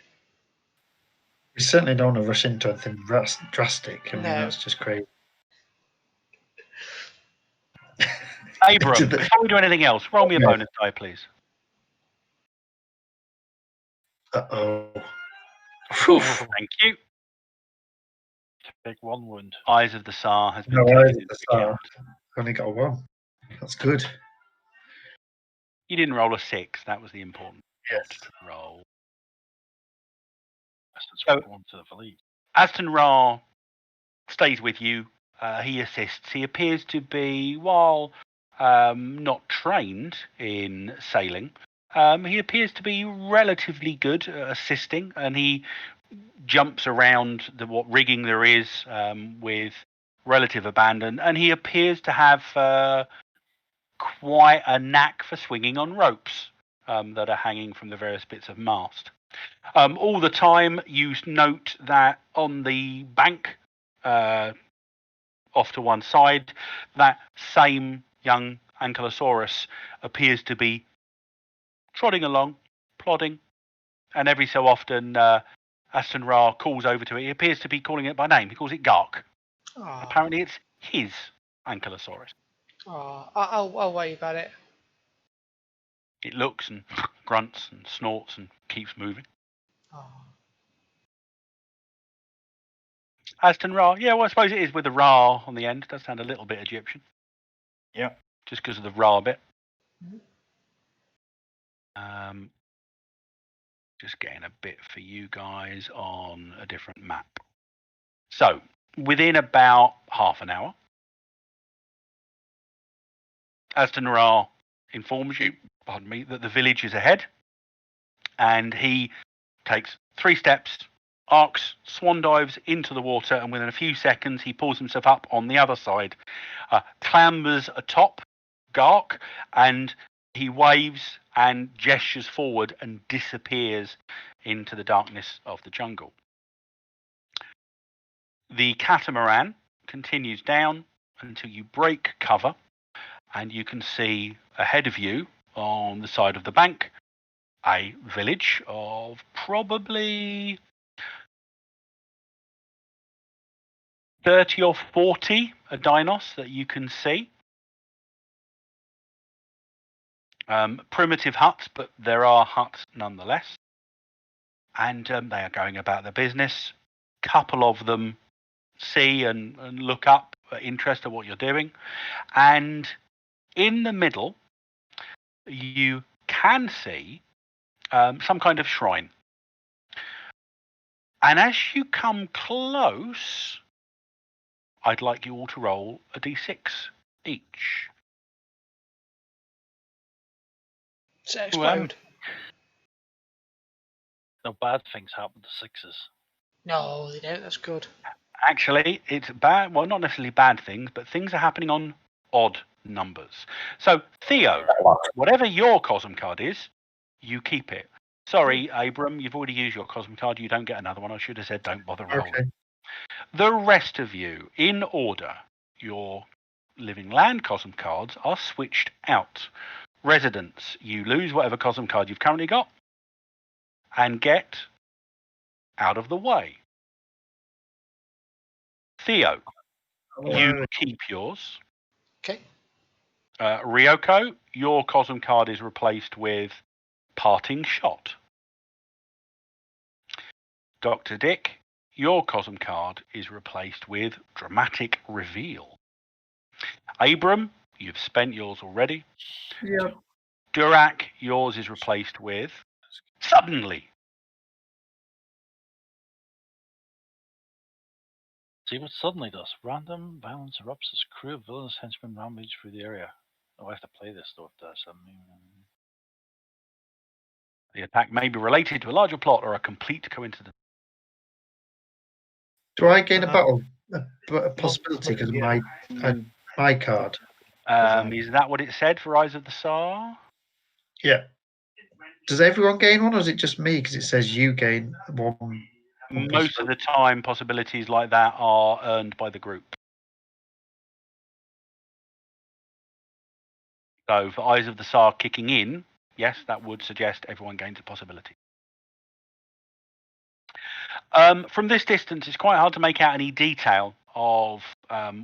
We certainly don't want to rush into anything drastic. I mean, No. that's just crazy. Abram, before we do anything else, roll me a bonus die, please. Uh-oh. Thank you. Take one wound. Eyes of the Tsar has been No, taken Eyes of into the Tsar. account. Only got a 1. That's good. You didn't roll a 6. That was the important Yes. not to roll. We're going to the village. Aston Ra stays with you. He assists. He appears to be, while not trained in sailing, he appears to be relatively good at assisting, and he jumps around what rigging there is with relative abandon, and he appears to have quite a knack for swinging on ropes that are hanging from the various bits of mast. All the time, you note that on the bank, off to one side, that same young Ankylosaurus appears to be trotting along, plodding, and every so often Aston Ra calls over to it. He appears to be calling it by name. He calls it Gark. Aww. Apparently it's his Ankylosaurus. I'll wave at it. It looks and grunts and snorts and keeps moving. Aww. Aston Ra, yeah, well, I suppose it is with the Ra on the end. It does sound a little bit Egyptian. Yeah. Just because of the Ra bit. Just getting a bit for you guys on a different map. So, within about half an hour, Aston Ra informs you, pardon me, that the village is ahead, and he takes 3 steps, arcs, swan dives into the water, and within a few seconds he pulls himself up on the other side, clambers atop Gark, and he waves and gestures forward and disappears into the darkness of the jungle. The catamaran continues down until you break cover, and you can see ahead of you on the side of the bank a village of probably 30 or 40 dinos that you can see. Primitive huts, but there are huts nonetheless. And they are going about their business. Couple of them see and look up, interested in what you're doing. And in the middle, you can see some kind of shrine. And as you come close, I'd like you all to roll a d6 each. So explode. No bad things happen to 6s. No, they don't. That's good. Actually, it's bad. Well, not necessarily bad things, but things are happening on odd numbers. So, Theo, whatever your Cosm card is, you keep it. Sorry, Abram, you've already used your Cosm card. You don't get another one. I should have said don't bother rolling. Okay. The rest of you, in order, your living land Cosm cards are switched out. Residents, you lose whatever Cosm card you've currently got and get out of the way. Theo, you keep yours. Okay. Ryoko, your Cosm card is replaced with Parting Shot. Dr. Dick, your Cosm card is replaced with Dramatic Reveal. Abram, you've spent yours already. Yep. Durak, yours is replaced with Suddenly. See what suddenly does. Random violence erupts as crew of villainous henchmen rampage through the area. Oh, I have to play this stuff. The attack may be related to a larger plot or a complete coincidence. Do I gain a Uh, battle a possibility because of yeah, my card? Is that what it said for Rise of the Tsar? Yeah. Does everyone gain one, or is it just me? Because it says you gain one. Most of the time, possibilities like that are earned by the group. So for Eyes of the Tsar kicking in, yes, that would suggest everyone gains a possibility. From this distance, it's quite hard to make out any detail of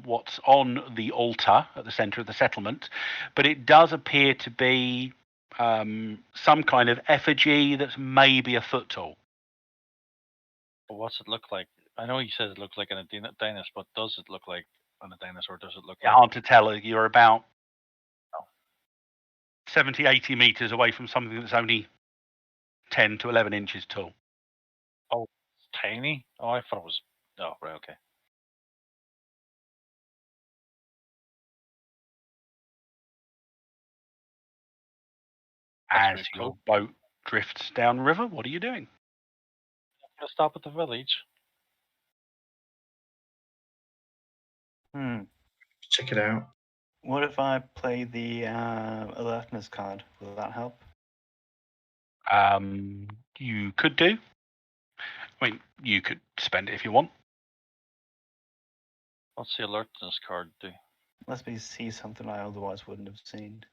what's on the altar at the centre of the settlement, but it does appear to be some kind of effigy that's maybe a foot tall. But what's it look like? I know he says it looks like an dinosaur, but does it look like on a dinosaur? Does it look like... Hard to tell. You're about 70, 80 metres away from something that's only 10 to 11 inches tall. Oh, it's tiny? Oh, I thought it was... Oh, right, okay. As your boat drifts downriver, what are you doing? I'm going to stop at the village. Check it out. What if I play the alertness card? Will that help? You could do. I mean, you could spend it if you want. What's the alertness card do? Lets me see something I otherwise wouldn't have seen.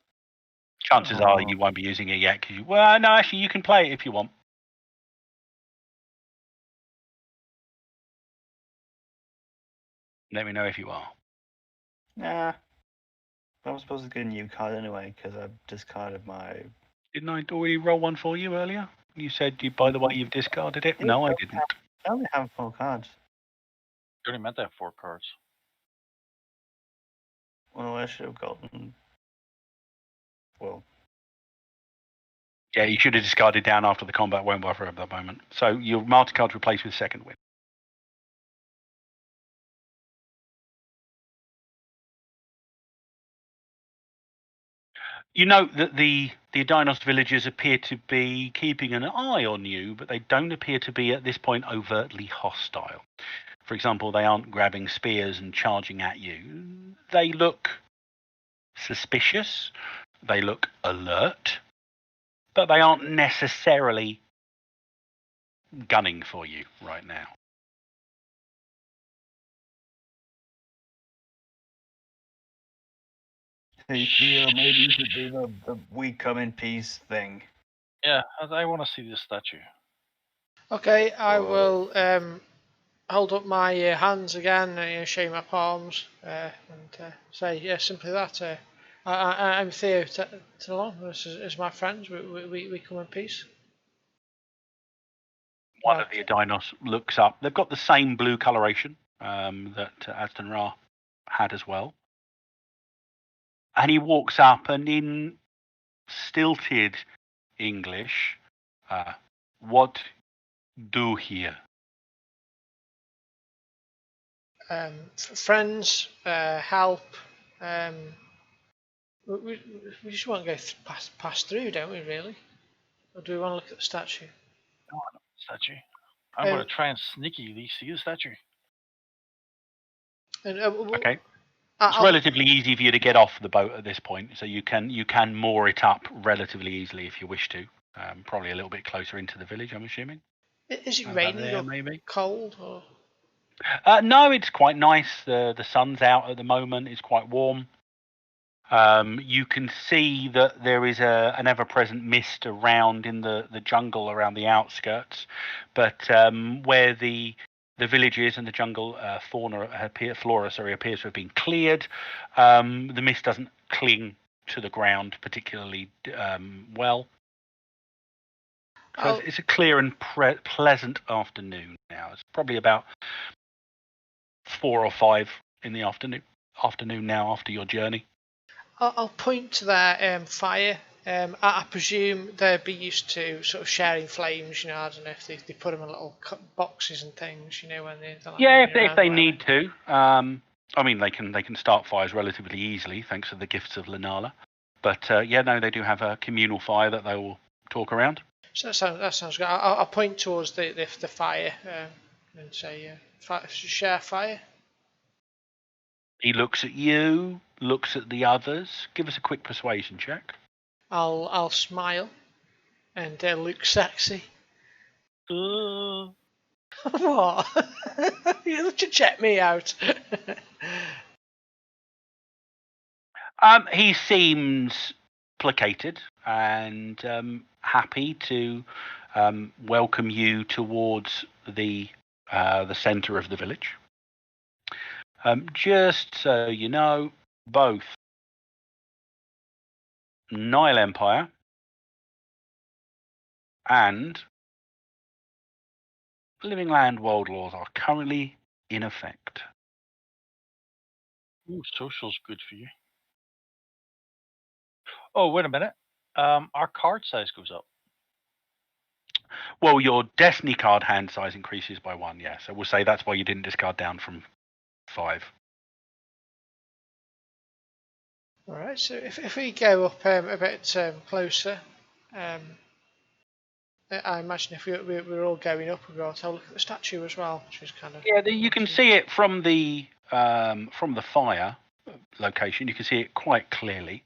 Chances are you won't be using it yet. Well, no, actually, you can play it if you want. Let me know if you are. Nah. I was supposed to get a new card anyway, because I've discarded my... Didn't I already roll one for you earlier? You said, by the way, you've discarded it? No, I didn't. I only have 4 cards. You only meant to have 4 cards. Well, I should have gotten... Well... Yeah, you should have discarded down after the combat won't buffer at that moment. So your martyr card's replaced with second wind. You note that the Dinos villagers appear to be keeping an eye on you, but they don't appear to be at this point overtly hostile. For example, they aren't grabbing spears and charging at you. They look suspicious. They look alert. But they aren't necessarily gunning for you right now. Hey, Theo, maybe you should do the we come in peace thing. Yeah, I want to see this statue. Okay, I will hold up my hands again, show my palms, and say, yeah, simply that. I'm Theo Talon. This is my friends. We come in peace. One of the Dinos looks up. They've got the same blue coloration that Aston Ra had as well. And he walks up and in stilted English, what do here? Friends, help. We just want to go pass through, don't we, really? Or do we want to look at the statue? I want to look at the statue. I'm going to try and sneakily see the statue. Okay. It's relatively easy for you to get off the boat at this point, so you can moor it up relatively easily if you wish to. Probably a little bit closer into the village, I'm assuming. Is it raining there, or maybe? cold? Or? No, it's quite nice. The sun's out at the moment. It's quite warm. You can see that there is an ever-present mist around in the jungle around the outskirts, but where the villages and the jungle flora appears to have been cleared, the mist doesn't cling to the ground particularly well. So it's a clear and pleasant afternoon now. It's probably about 4 or 5 in the afternoon now after your journey. I'll point to that fire I presume they'd be used to sort of sharing flames. You know, I don't know if they put them in little boxes and things. You know, when they're like Yeah, running if around, they whatever. need to. I mean, they can start fires relatively easily thanks to the gifts of Linala. But yeah, no, they do have a communal fire that they will talk around. So that sounds good. I'll point towards the fire and say, share fire. He looks at you, looks at the others. Give us a quick persuasion check. I'll smile and look sexy. Uh, What? You should check me out. He seems placated and happy to welcome you towards the centre of the village. Just so you know, both Nile Empire and Living Land world laws are currently in effect. ooh, social's good for you. Oh, wait a minute. Our card size goes up. Well, your Destiny card hand size increases by 1, yeah. So we'll say that's why you didn't discard down from 5. All right. So if we go up a bit closer, I imagine if we're all going up, we'll be able to have a look at the statue as well, which is kind of Yeah, you can see it from the fire location. You can see it quite clearly.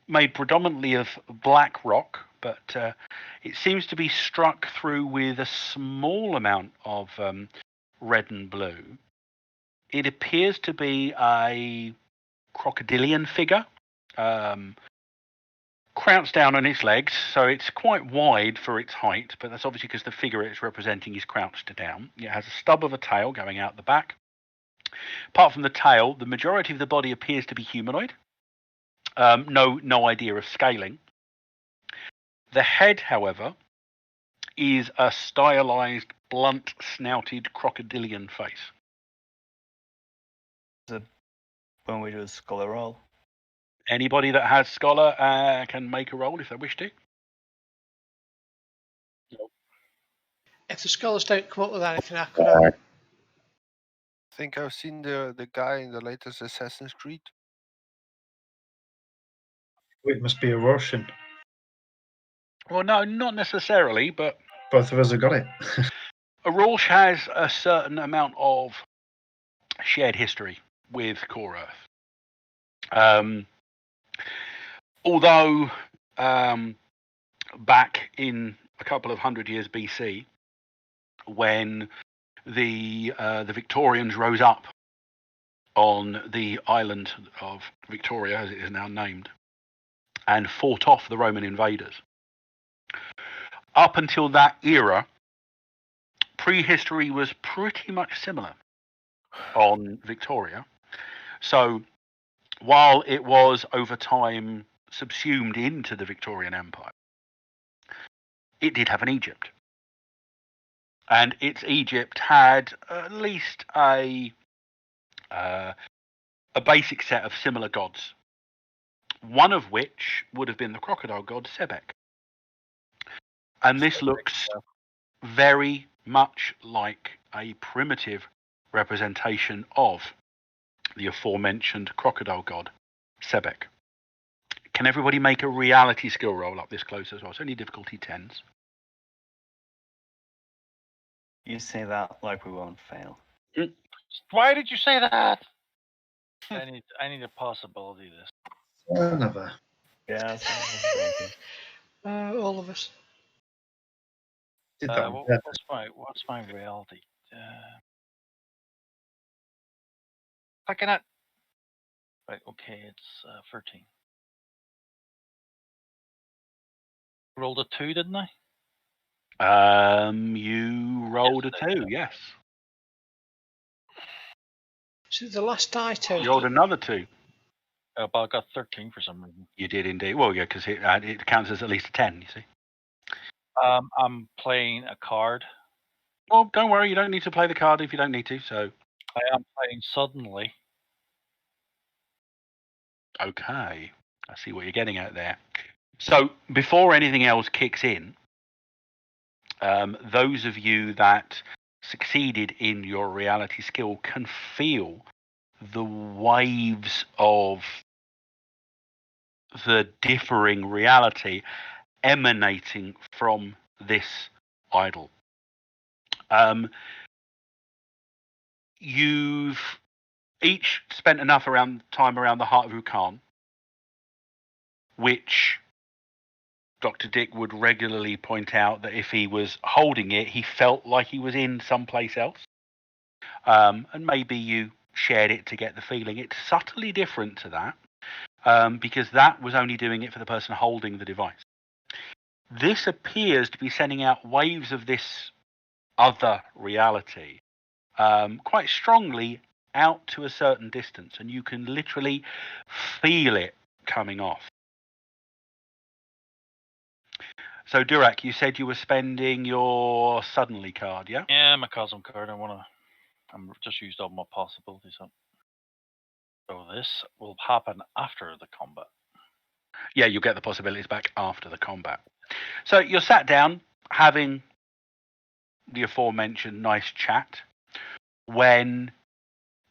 Made predominantly of black rock, but it seems to be struck through with a small amount of red and blue. It appears to be a crocodilian figure, crouched down on its legs, so it's quite wide for its height, but that's obviously because the figure it's representing is crouched down. It has a stub of a tail going out the back. Apart from the tail, the majority of the body appears to be humanoid. No idea of scaling. The head, however, is a stylized, blunt-snouted crocodilian face. When we do a scholar roll. Anybody that has scholar can make a roll if they wish to. If the scholars don't come up with anything, I could. I think I've seen the guy in the latest Assassin's Creed. It must be a Russian. Well, no, not necessarily, but Both of us have got it. a Rorsch has a certain amount of shared history with Core Earth. Although back in a couple of 100 years BC, when the Victorians rose up on the island of Victoria, as it is now named, and fought off the Roman invaders. Up until that era, prehistory was pretty much similar on Victoria. So while it was over time subsumed into the Victorian Empire, it did have an Egypt. And its Egypt had at least a basic set of similar gods, one of which would have been the crocodile god Sebek. And this looks very much like a primitive representation of the aforementioned crocodile god Sebek. Can everybody make a reality skill roll up this close as well? It's only difficulty 10s. You say that like we won't fail. Why did you say that? I need a possibility of this. Another. Yeah, that's what I was thinking. All of us. Did that What, better. what's my reality? I cannot. Right. Okay. It's 13. Rolled a 2, didn't I? You rolled Yes, a 2, yes. So the last die total. You rolled another 2. But I got 13 for some reason. You did indeed. Well, yeah, because it counts as at least a 10, you see. I'm playing a card. Well, don't worry, you don't need to play the card if you don't need to, so. I am playing suddenly. Okay. I see what you're getting at there. So before anything else kicks in, those of you that succeeded in your reality skill can feel the waves of the differing reality emanating from this idol. You've each spent enough time around the heart of Ukan, which Dr. Dick would regularly point out that if he was holding it, he felt like he was in someplace else. And maybe you shared it to get the feeling. It's subtly different to that, because that was only doing it for the person holding the device. This appears to be sending out waves of this other reality quite strongly out to a certain distance, and you can literally feel it coming off. So, Durak, you said you were spending your suddenly card, yeah? Yeah, my cosm card. I'm just used all my possibilities up. So this will happen after the combat. Yeah, you'll get the possibilities back after the combat. So you're sat down having the aforementioned nice chat when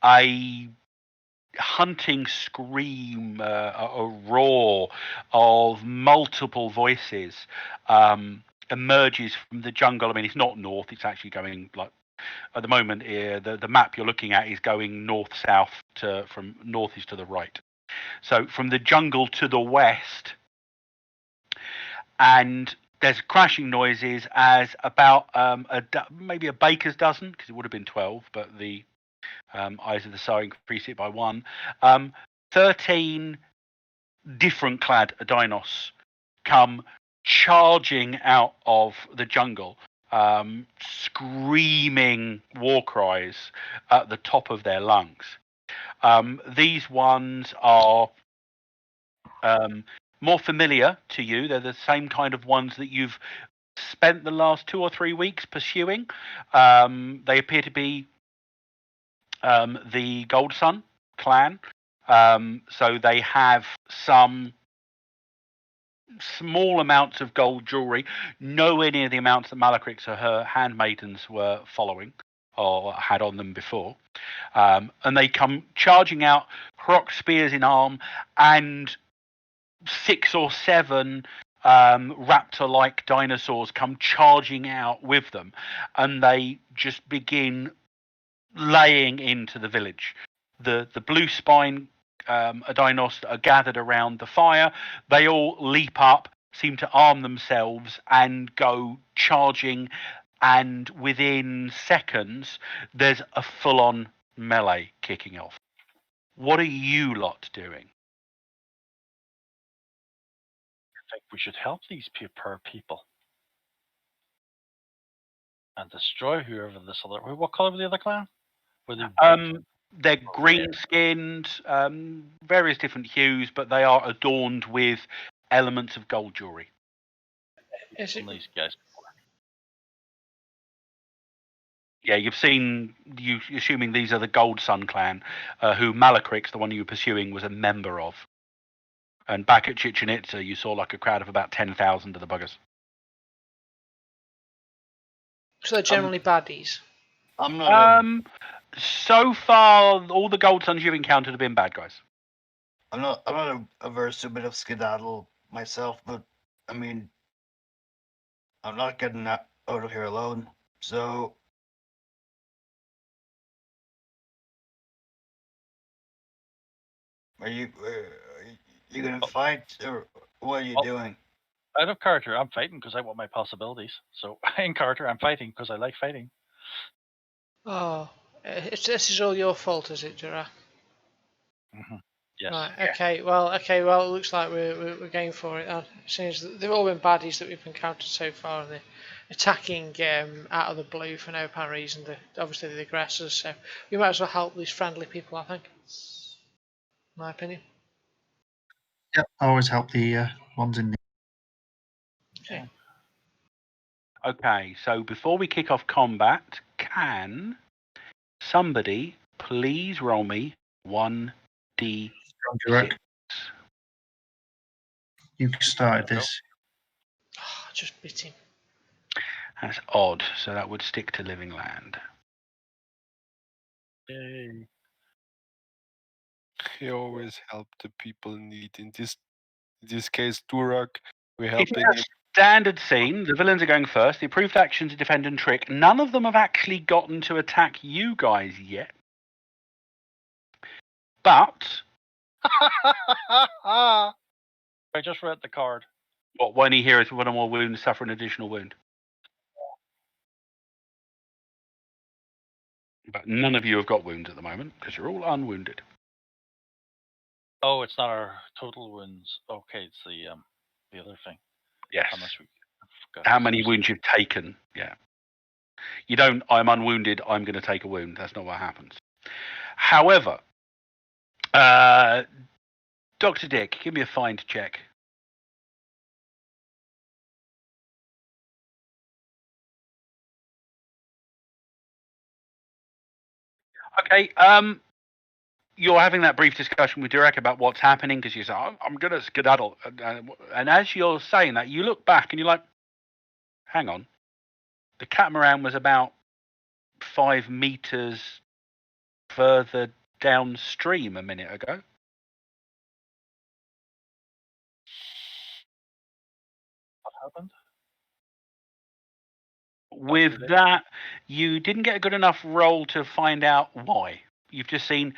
a hunting scream, a roar of multiple voices emerges from the jungle. I mean, it's not north, it's actually going like at the moment the map you're looking at is going north-south from northeast to the right. So from the jungle to the west, and there's crashing noises as about maybe a baker's dozen, because it would have been 12, but the Eyes of the Sow increased it by 1. 13 different clad dinos come charging out of the jungle, screaming war cries at the top of their lungs. These ones are more familiar to you. They're the same kind of ones that you've spent the last 2 or 3 weeks pursuing. They appear to be the Gold Sun clan. So they have some small amounts of gold jewelry, nowhere near the amounts that Malakrix or her handmaidens were following or had on them before. And they come charging out, croc spears in arm, and 6 or 7 raptor-like dinosaurs come charging out with them, and they just begin laying into the village. The blue spine dinos that are gathered around the fire, they all leap up, seem to arm themselves, and go charging. And within seconds, there's a full-on melee kicking off. What are you lot doing? I think we should help these poor people and destroy whoever this other. What color were the other clan? Were they They're green-skinned, various different hues, but they are adorned with elements of gold jewelry. Is it, these guys? Yeah, you've seen, you assuming these are the Gold Sun clan, who Malakrix, the one you were pursuing, was a member of. And back at Chichen Itza, you saw like a crowd of about 10,000 of the buggers. so they're generally baddies? I'm not. So far, all the Gold Suns you've encountered have been bad guys. I'm not averse to a bit of skedaddle myself, but I mean, I'm not getting out of here alone. So, are you gonna fight, or what are you doing? Out of character, I'm fighting because I want my possibilities. So in character, I'm fighting because I like fighting. Oh, this is all your fault, is it, Jura? Mm-hmm. Yes. Right. Okay. Well. It looks like we're going for it. Since they've all been baddies that we've encountered so far, and they're attacking out of the blue for no apparent reason. They're obviously the aggressors, so we might as well help these friendly people. I think, my opinion. Yep, always help the ones in need. Okay. Okay, so before we kick off combat, can somebody please roll me 1d6? You started this. Oh, just bit him. That's odd. So that would stick to living land. Yay. He always help the people in need. In this case, Durak, we're It's helping a him. standard scene. The villains are going first. The approved actions are defend and trick. None of them have actually gotten to attack you guys yet. But I just read the card. what one here is one or more wounds suffer an additional wound. But none of you have got wounds at the moment because you're all unwounded. Oh, it's not our total wounds. Okay, it's the other thing. Yes. How much we got? How many wounds you've taken? Yeah. You don't. I'm unwounded. I'm going to take a wound. That's not what happens. However, Dr. Dick, give me a find check. Okay. You're having that brief discussion with Durek about what's happening because you say, I'm going to skedaddle. And as you're saying that, you look back and you're like, hang on. The catamaran was about 5 meters further downstream a minute ago. What happened? With that, you didn't get a good enough roll to find out why. You've just seen,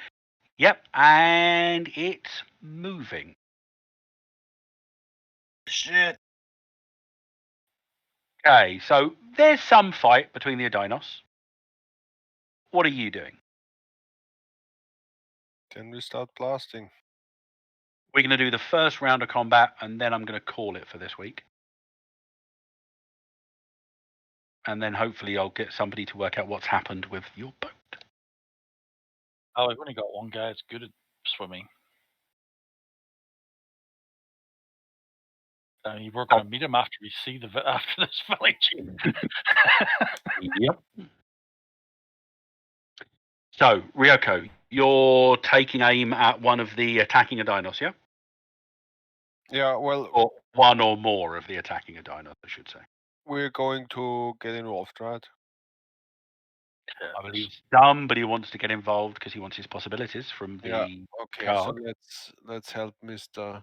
yep, and it's moving. Shit. Okay, so there's some fight between the Adinos. What are you doing? Then we start blasting. We're going to do the first round of combat, and then I'm going to call it for this week. And then hopefully I'll get somebody to work out what's happened with your boat. Oh, I've only got one guy that's good at swimming. We're going to meet him after we see after this village. Yep. So, Ryoko, you're taking aim at one of the attacking Adinos, yeah? Yeah, well, Or one or more of the attacking Adinos, I should say. we're going to get involved, right? I believe somebody wants to get involved because he wants his possibilities from the Okay, card. so let's help Mr.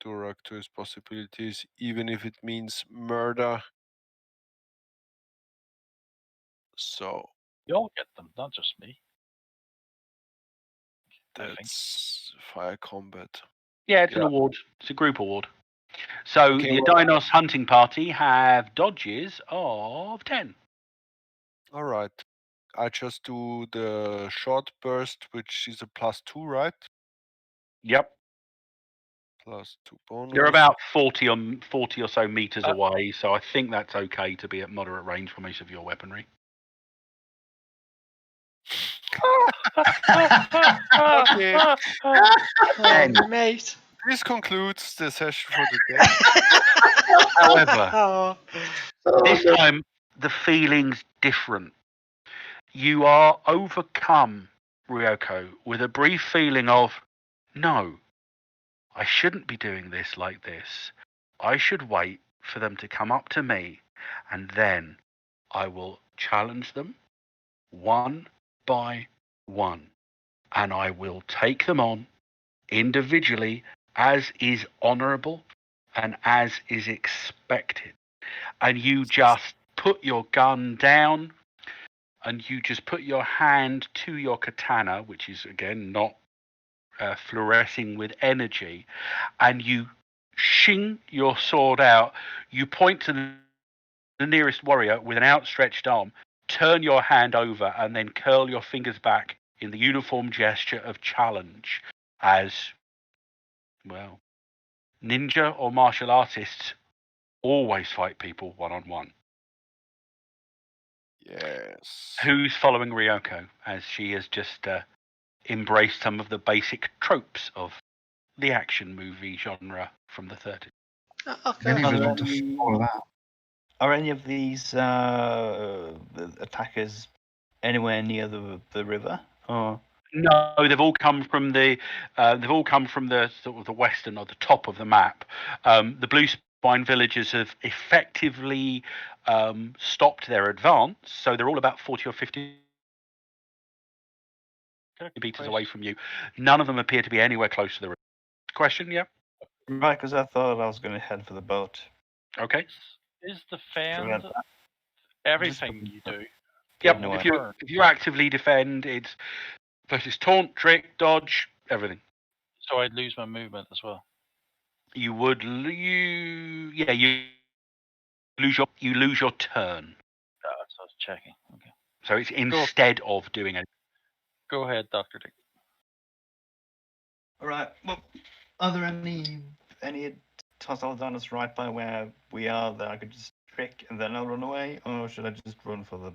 Durak to his possibilities, even if it means murder. So You all get them, not just me. I think. that's fire combat. Yeah, it's an Yeah. award. It's a group award. So Okay, the well- Adinos hunting party have dodges of 10. All right. I just do the short burst, which is a +2, right? Yep. +2 bonus. You're about 40 or so meters away, so I think that's okay to be at moderate range for most of your weaponry. Okay. Oh, mate. This concludes the session for the day. However, Oh, this time the feeling's different. You are overcome, Ryoko, with a brief feeling of, no, I shouldn't be doing this like this. I should wait for them to come up to me, and then I will challenge them one by one, and I will take them on individually as is honorable and as is expected. And you just put your gun down and you just put your hand to your katana, which is again not fluorescing with energy, and you shing your sword out. You point to the nearest warrior with an outstretched arm, turn your hand over, and then curl your fingers back in the uniform gesture of challenge. As well, ninja or martial artists always fight people one-on-one. Yes. Who's following Ryoko as she has just embraced some of the basic tropes of the action movie genre from the 30s? I'll go. Many would want to follow that. Are any of these attackers anywhere near the river? Or No, they've all come from the sort of the western or the top of the map. The Blue Spine villagers have effectively stopped their advance, so they're all about 40 or 50 meters away from you. None of them appear to be anywhere close to the river. Question, yeah? Right, because I thought I was going to head for the boat. Okay. Is defend Prevent that. everything you do? Yep. No, If you actively defend, it's versus taunt, trick, dodge, everything. So I'd lose my movement as well. You would you lose your turn. So I was checking. Okay. So it's instead of doing anything. Go ahead, Dr. Dick. All right. Well, are there any hostile dinosaurs right by where we are that I could just trick and then I'll run away, or should I just run for the?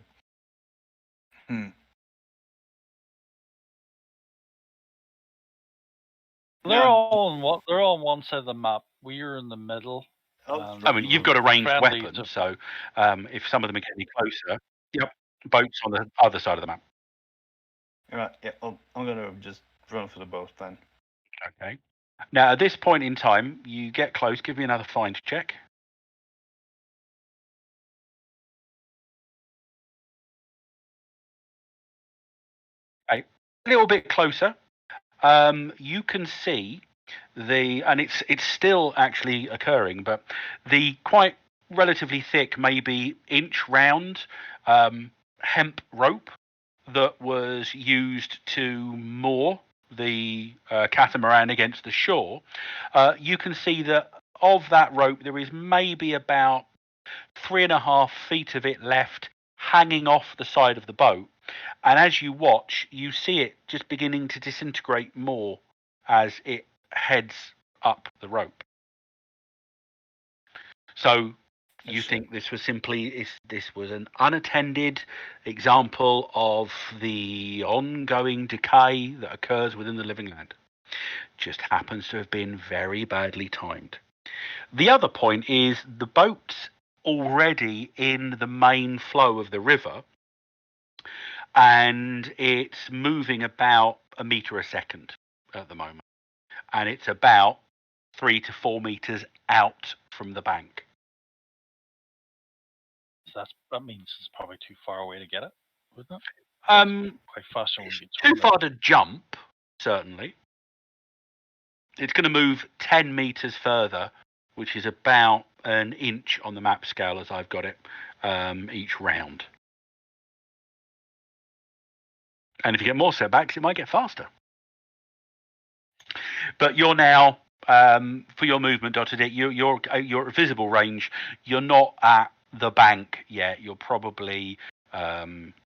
They're all on one side of the map. We're in the middle. I mean, you've got a ranged friendly weapon, to- so if some of them are getting closer, yep, boats on the other side of the map. All right. Yeah. I'm gonna just run for the boat then. Okay. Now, at this point in time, you get close. Give me another find check. Okay. A little bit closer. You can see and it's still actually occurring, but the quite relatively thick, maybe inch round hemp rope that was used to moor the catamaran against the shore. You can see that of that rope, there is maybe about 3.5 feet of it left hanging off the side of the boat. And as you watch, you see it just beginning to disintegrate more as it heads up the rope. So you think this was this was an unattended example of the ongoing decay that occurs within the living land. Just happens to have been very badly timed. The other point is the boat's already in the main flow of the river, and it's moving about a meter a second at the moment, and it's about 3 to 4 meters out from the bank. That means it's probably too far away to get it, wouldn't it? Quite faster when we get too far to jump, certainly. It's going to move 10 meters further, which is about an inch on the map scale as I've got it, each round. And if you get more setbacks, it might get faster. But you're now, for your movement, Dr. Dick, you're at visible range. You're not at the bank yet. You're probably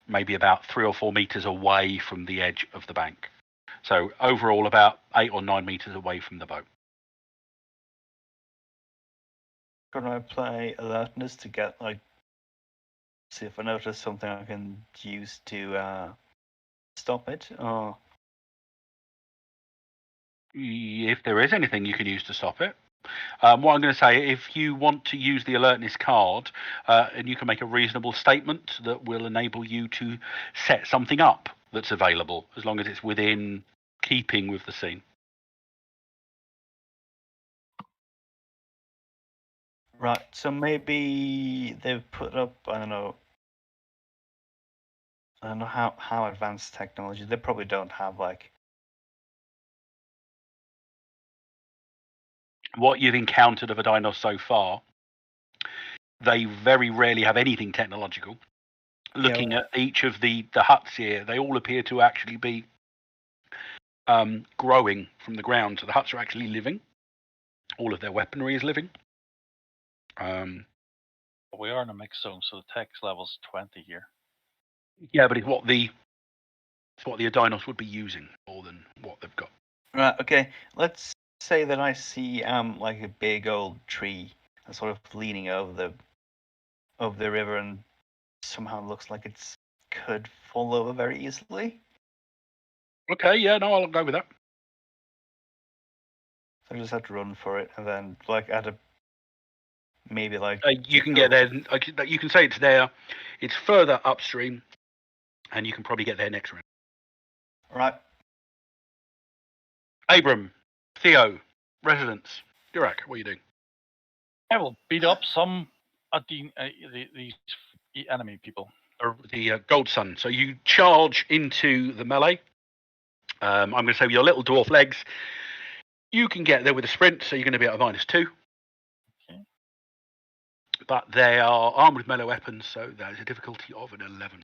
maybe about 3 or 4 meters away from the edge of the bank. So overall, about 8 or 9 meters away from the boat. Can I play alertness to get see if I notice something I can use to stop it? Or if there is anything you can use to stop it. What I'm going to say, if you want to use the alertness card, and you can make a reasonable statement that will enable you to set something up that's available, as long as it's within keeping with the scene. right, so maybe they've put up, I don't know how advanced technology. They probably don't have what you've encountered of a dinos so far, they very rarely have anything technological. Looking at each of the huts here, they all appear to actually be growing from the ground. So the huts are actually living. All of their weaponry is living. We are in a mixed zone, so the text level's 20 here. Yeah, but it's what the dinos would be using more than what they've got. Right, okay. Let's say that I see like a big old tree sort of leaning over the river and somehow looks like it could fall over very easily. Okay, yeah, no, I'll go with that. So I just have to run for it, and then maybe you can get there. You can say it's there. It's further upstream, and you can probably get there next round. Right. Abram, Theo, residents. Dirac, what are you doing? I will beat up some of these enemy people. Or the Gold Sun. So you charge into the melee. I'm going to say with your little dwarf legs, you can get there with a sprint, so you're going to be at a -2. Okay. But they are armed with melee weapons, so that is a difficulty of an 11.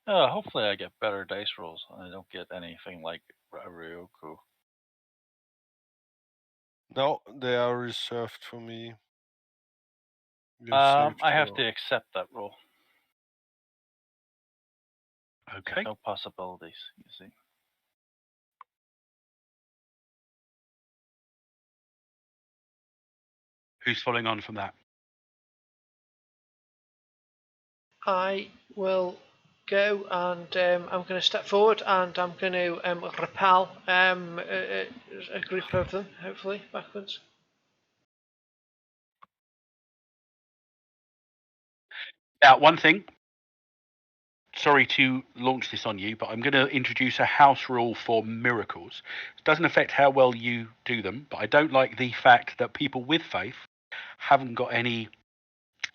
Hopefully I get better dice rolls and I don't get anything like Ryoku. No, they are reserved for me. You I saved have your- to accept that roll. Okay. No possibilities, you see. Who's following on from that? I will go and I'm going to step forward and I'm going to repel a group of them, hopefully, backwards. Now, one thing. Sorry to launch this on you, but I'm going to introduce a house rule for miracles. It doesn't affect how well you do them, but I don't like the fact that people with faith haven't got any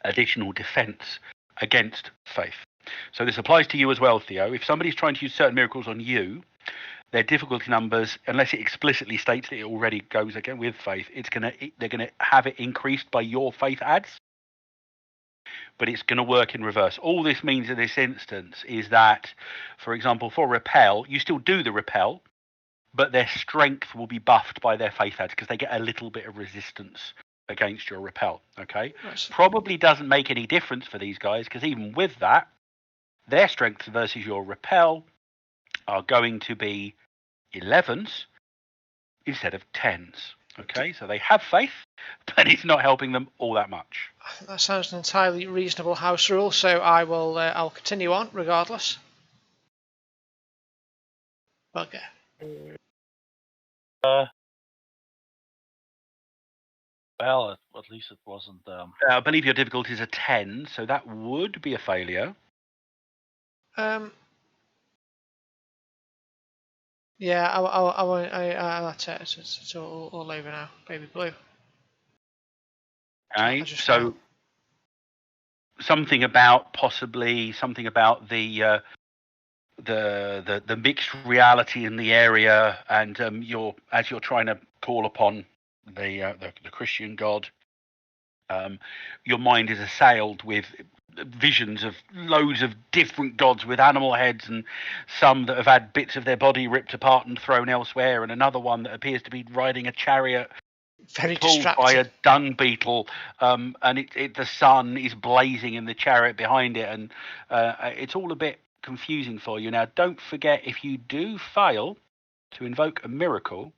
additional defense against faith. So this applies to you as well, Theo. If somebody's trying to use certain miracles on you, their difficulty numbers, unless it explicitly states that it already goes again with faith, they're gonna have it increased by your faith adds. But it's going to work in reverse. All this means in this instance is that, for example, for repel, you still do the repel, but their strength will be buffed by their faith adds because they get a little bit of resistance against your repel. Okay, probably doesn't make any difference for these guys because even with that, their strength versus your repel are going to be 11s instead of 10s. Okay, so they have faith, but it's not helping them all that much. I think that sounds an entirely reasonable house rule, so I will. I'll continue on regardless. Bugger. Well, at least it wasn't. I believe your difficulty is a 10, so that would be a failure. Yeah, I won't. That's it. It's all over now, baby blue. Okay, so something about the mixed reality in the area, and as you're trying to call upon the Christian God, your mind is assailed with visions of loads of different gods with animal heads, and some that have had bits of their body ripped apart and thrown elsewhere, and another one that appears to be riding a chariot very pulled distracting by a dung beetle, and the sun is blazing in the chariot behind it, and it's all a bit confusing for you. Now, don't forget, if you do fail to invoke a miracle,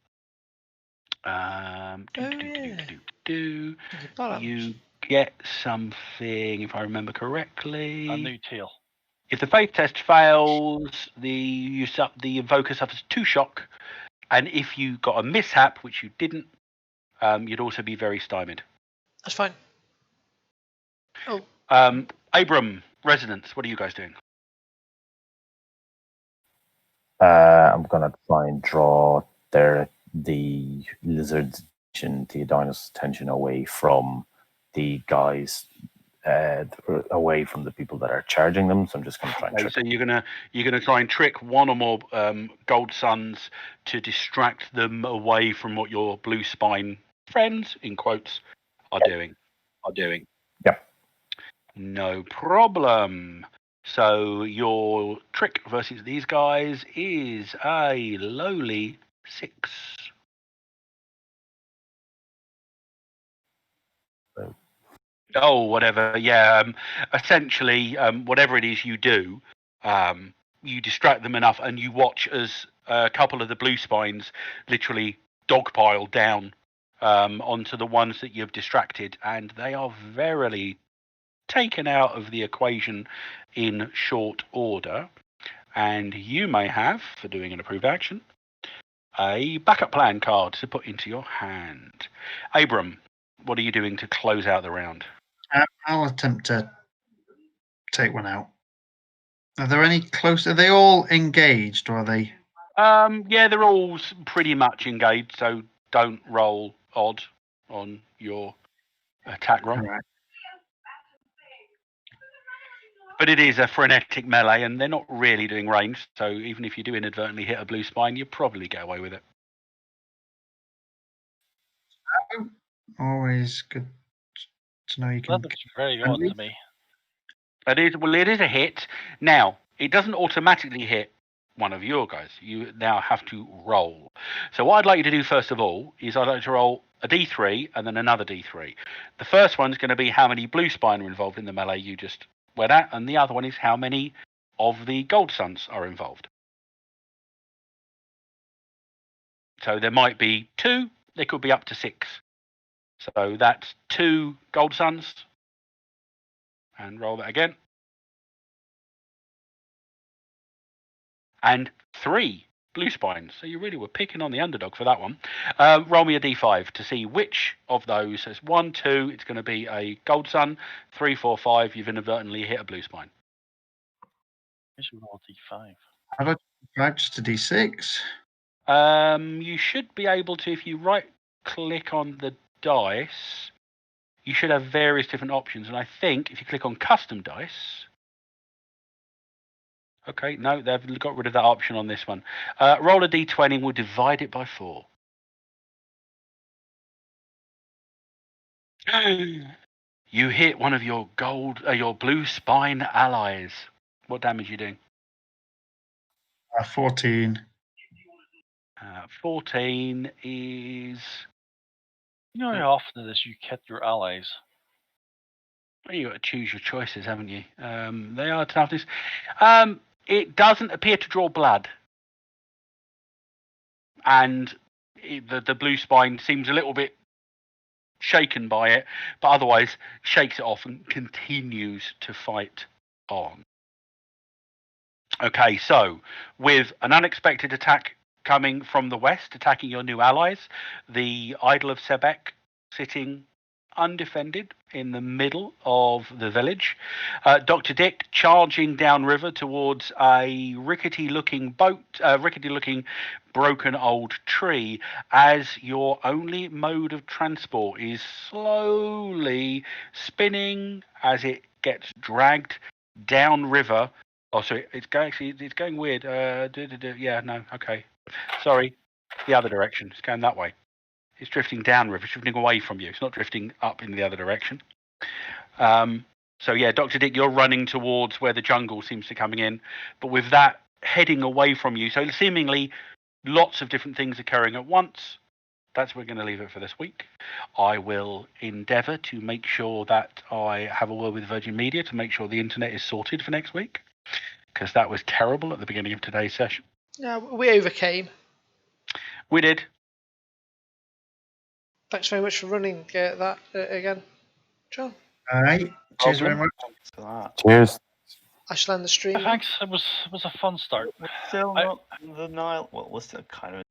you get something, if I remember correctly. A new tail. If the faith test fails, the invoker suffers 2 shock, and if you got a mishap, which you didn't, you'd also be very stymied. That's fine. Oh. Abram, residents, what are you guys doing? I'm gonna try and draw the lizard's Theodinus' attention away from the guys, away from the people that are charging them. So I'm just gonna try and trick. So you're gonna try and trick one or more Gold Suns to distract them away from what your blue spine friends, in quotes, are doing. Yeah. No problem. So your trick versus these guys is a lowly 6. Oh, whatever. Yeah. Essentially, whatever it is you do, you distract them enough, and you watch as a couple of the blue spines literally dogpile down onto the ones that you've distracted, and they are verily taken out of the equation in short order. And you may have, for doing an approved action, a backup plan card to put into your hand. Abram, what are you doing to close out the round? I'll attempt to take one out. Are there any close? Are they all engaged, or are they? Yeah, they're all pretty much engaged, so don't roll odd on your attack roll. Right. But it is a frenetic melee, and they're not really doing range, so even if you do inadvertently hit a blue spine, you probably get away with it. Always good to know you can. That looks very odd to me. It is a hit. Now, it doesn't automatically hit one of your guys. You now have to roll. So what I'd like you to do first of all is I'd like to roll a d3 and then another d3. The first one's going to be how many blue spine are involved in the melee you just went at, and the other one is how many of the gold suns are involved. So there might be 2, there could be up to 6. So that's 2 gold suns. And roll that again. And 3 blue spines. So you really were picking on the underdog for that one. Roll me a d5 to see which of those. So it's 1, 2, it's going to be a gold sun. 3, 4, 5, you've inadvertently hit a blue spine. I should roll d5. How about just a d6? You should be able to, if you right click on the dice, you should have various different options. And I think if you click on custom dice, okay, no, they've got rid of that option on this one. Roll a d20 and we'll divide it by 4. You hit one of your your blue spine allies. What damage are you doing? 14. 14 is... You know how often it is you hit your allies? Well, you've got to choose your choices, haven't you? They are toughness. It doesn't appear to draw blood. And the blue spine seems a little bit shaken by it, but otherwise shakes it off and continues to fight on. Okay, so with an unexpected attack coming from the west, attacking your new allies, the Idol of Sebek sitting undefended in the middle of the village. Dr. Dick charging downriver towards a rickety-looking boat, rickety-looking broken old tree, as your only mode of transport is slowly spinning as it gets dragged downriver. Oh, sorry, it's going weird. Yeah, no, okay. Sorry, the other direction. It's going that way. It's drifting downriver. It's drifting away from you. It's not drifting up in the other direction. So yeah, Dr. Dick, you're running towards where the jungle seems to be coming in, but with that heading away from you, so seemingly lots of different things occurring at once. That's where we're going to leave it for this week. I will endeavour to make sure that I have a word with Virgin Media to make sure the internet is sorted for next week, because that was terrible at the beginning of today's session. No, we overcame. We did. Thanks very much for running that again, John. All right. Cheers very much. Thanks for that. Cheers. I shall end the stream. Thanks. It was a fun start. We're still I- not in denial. Well, we're still kind of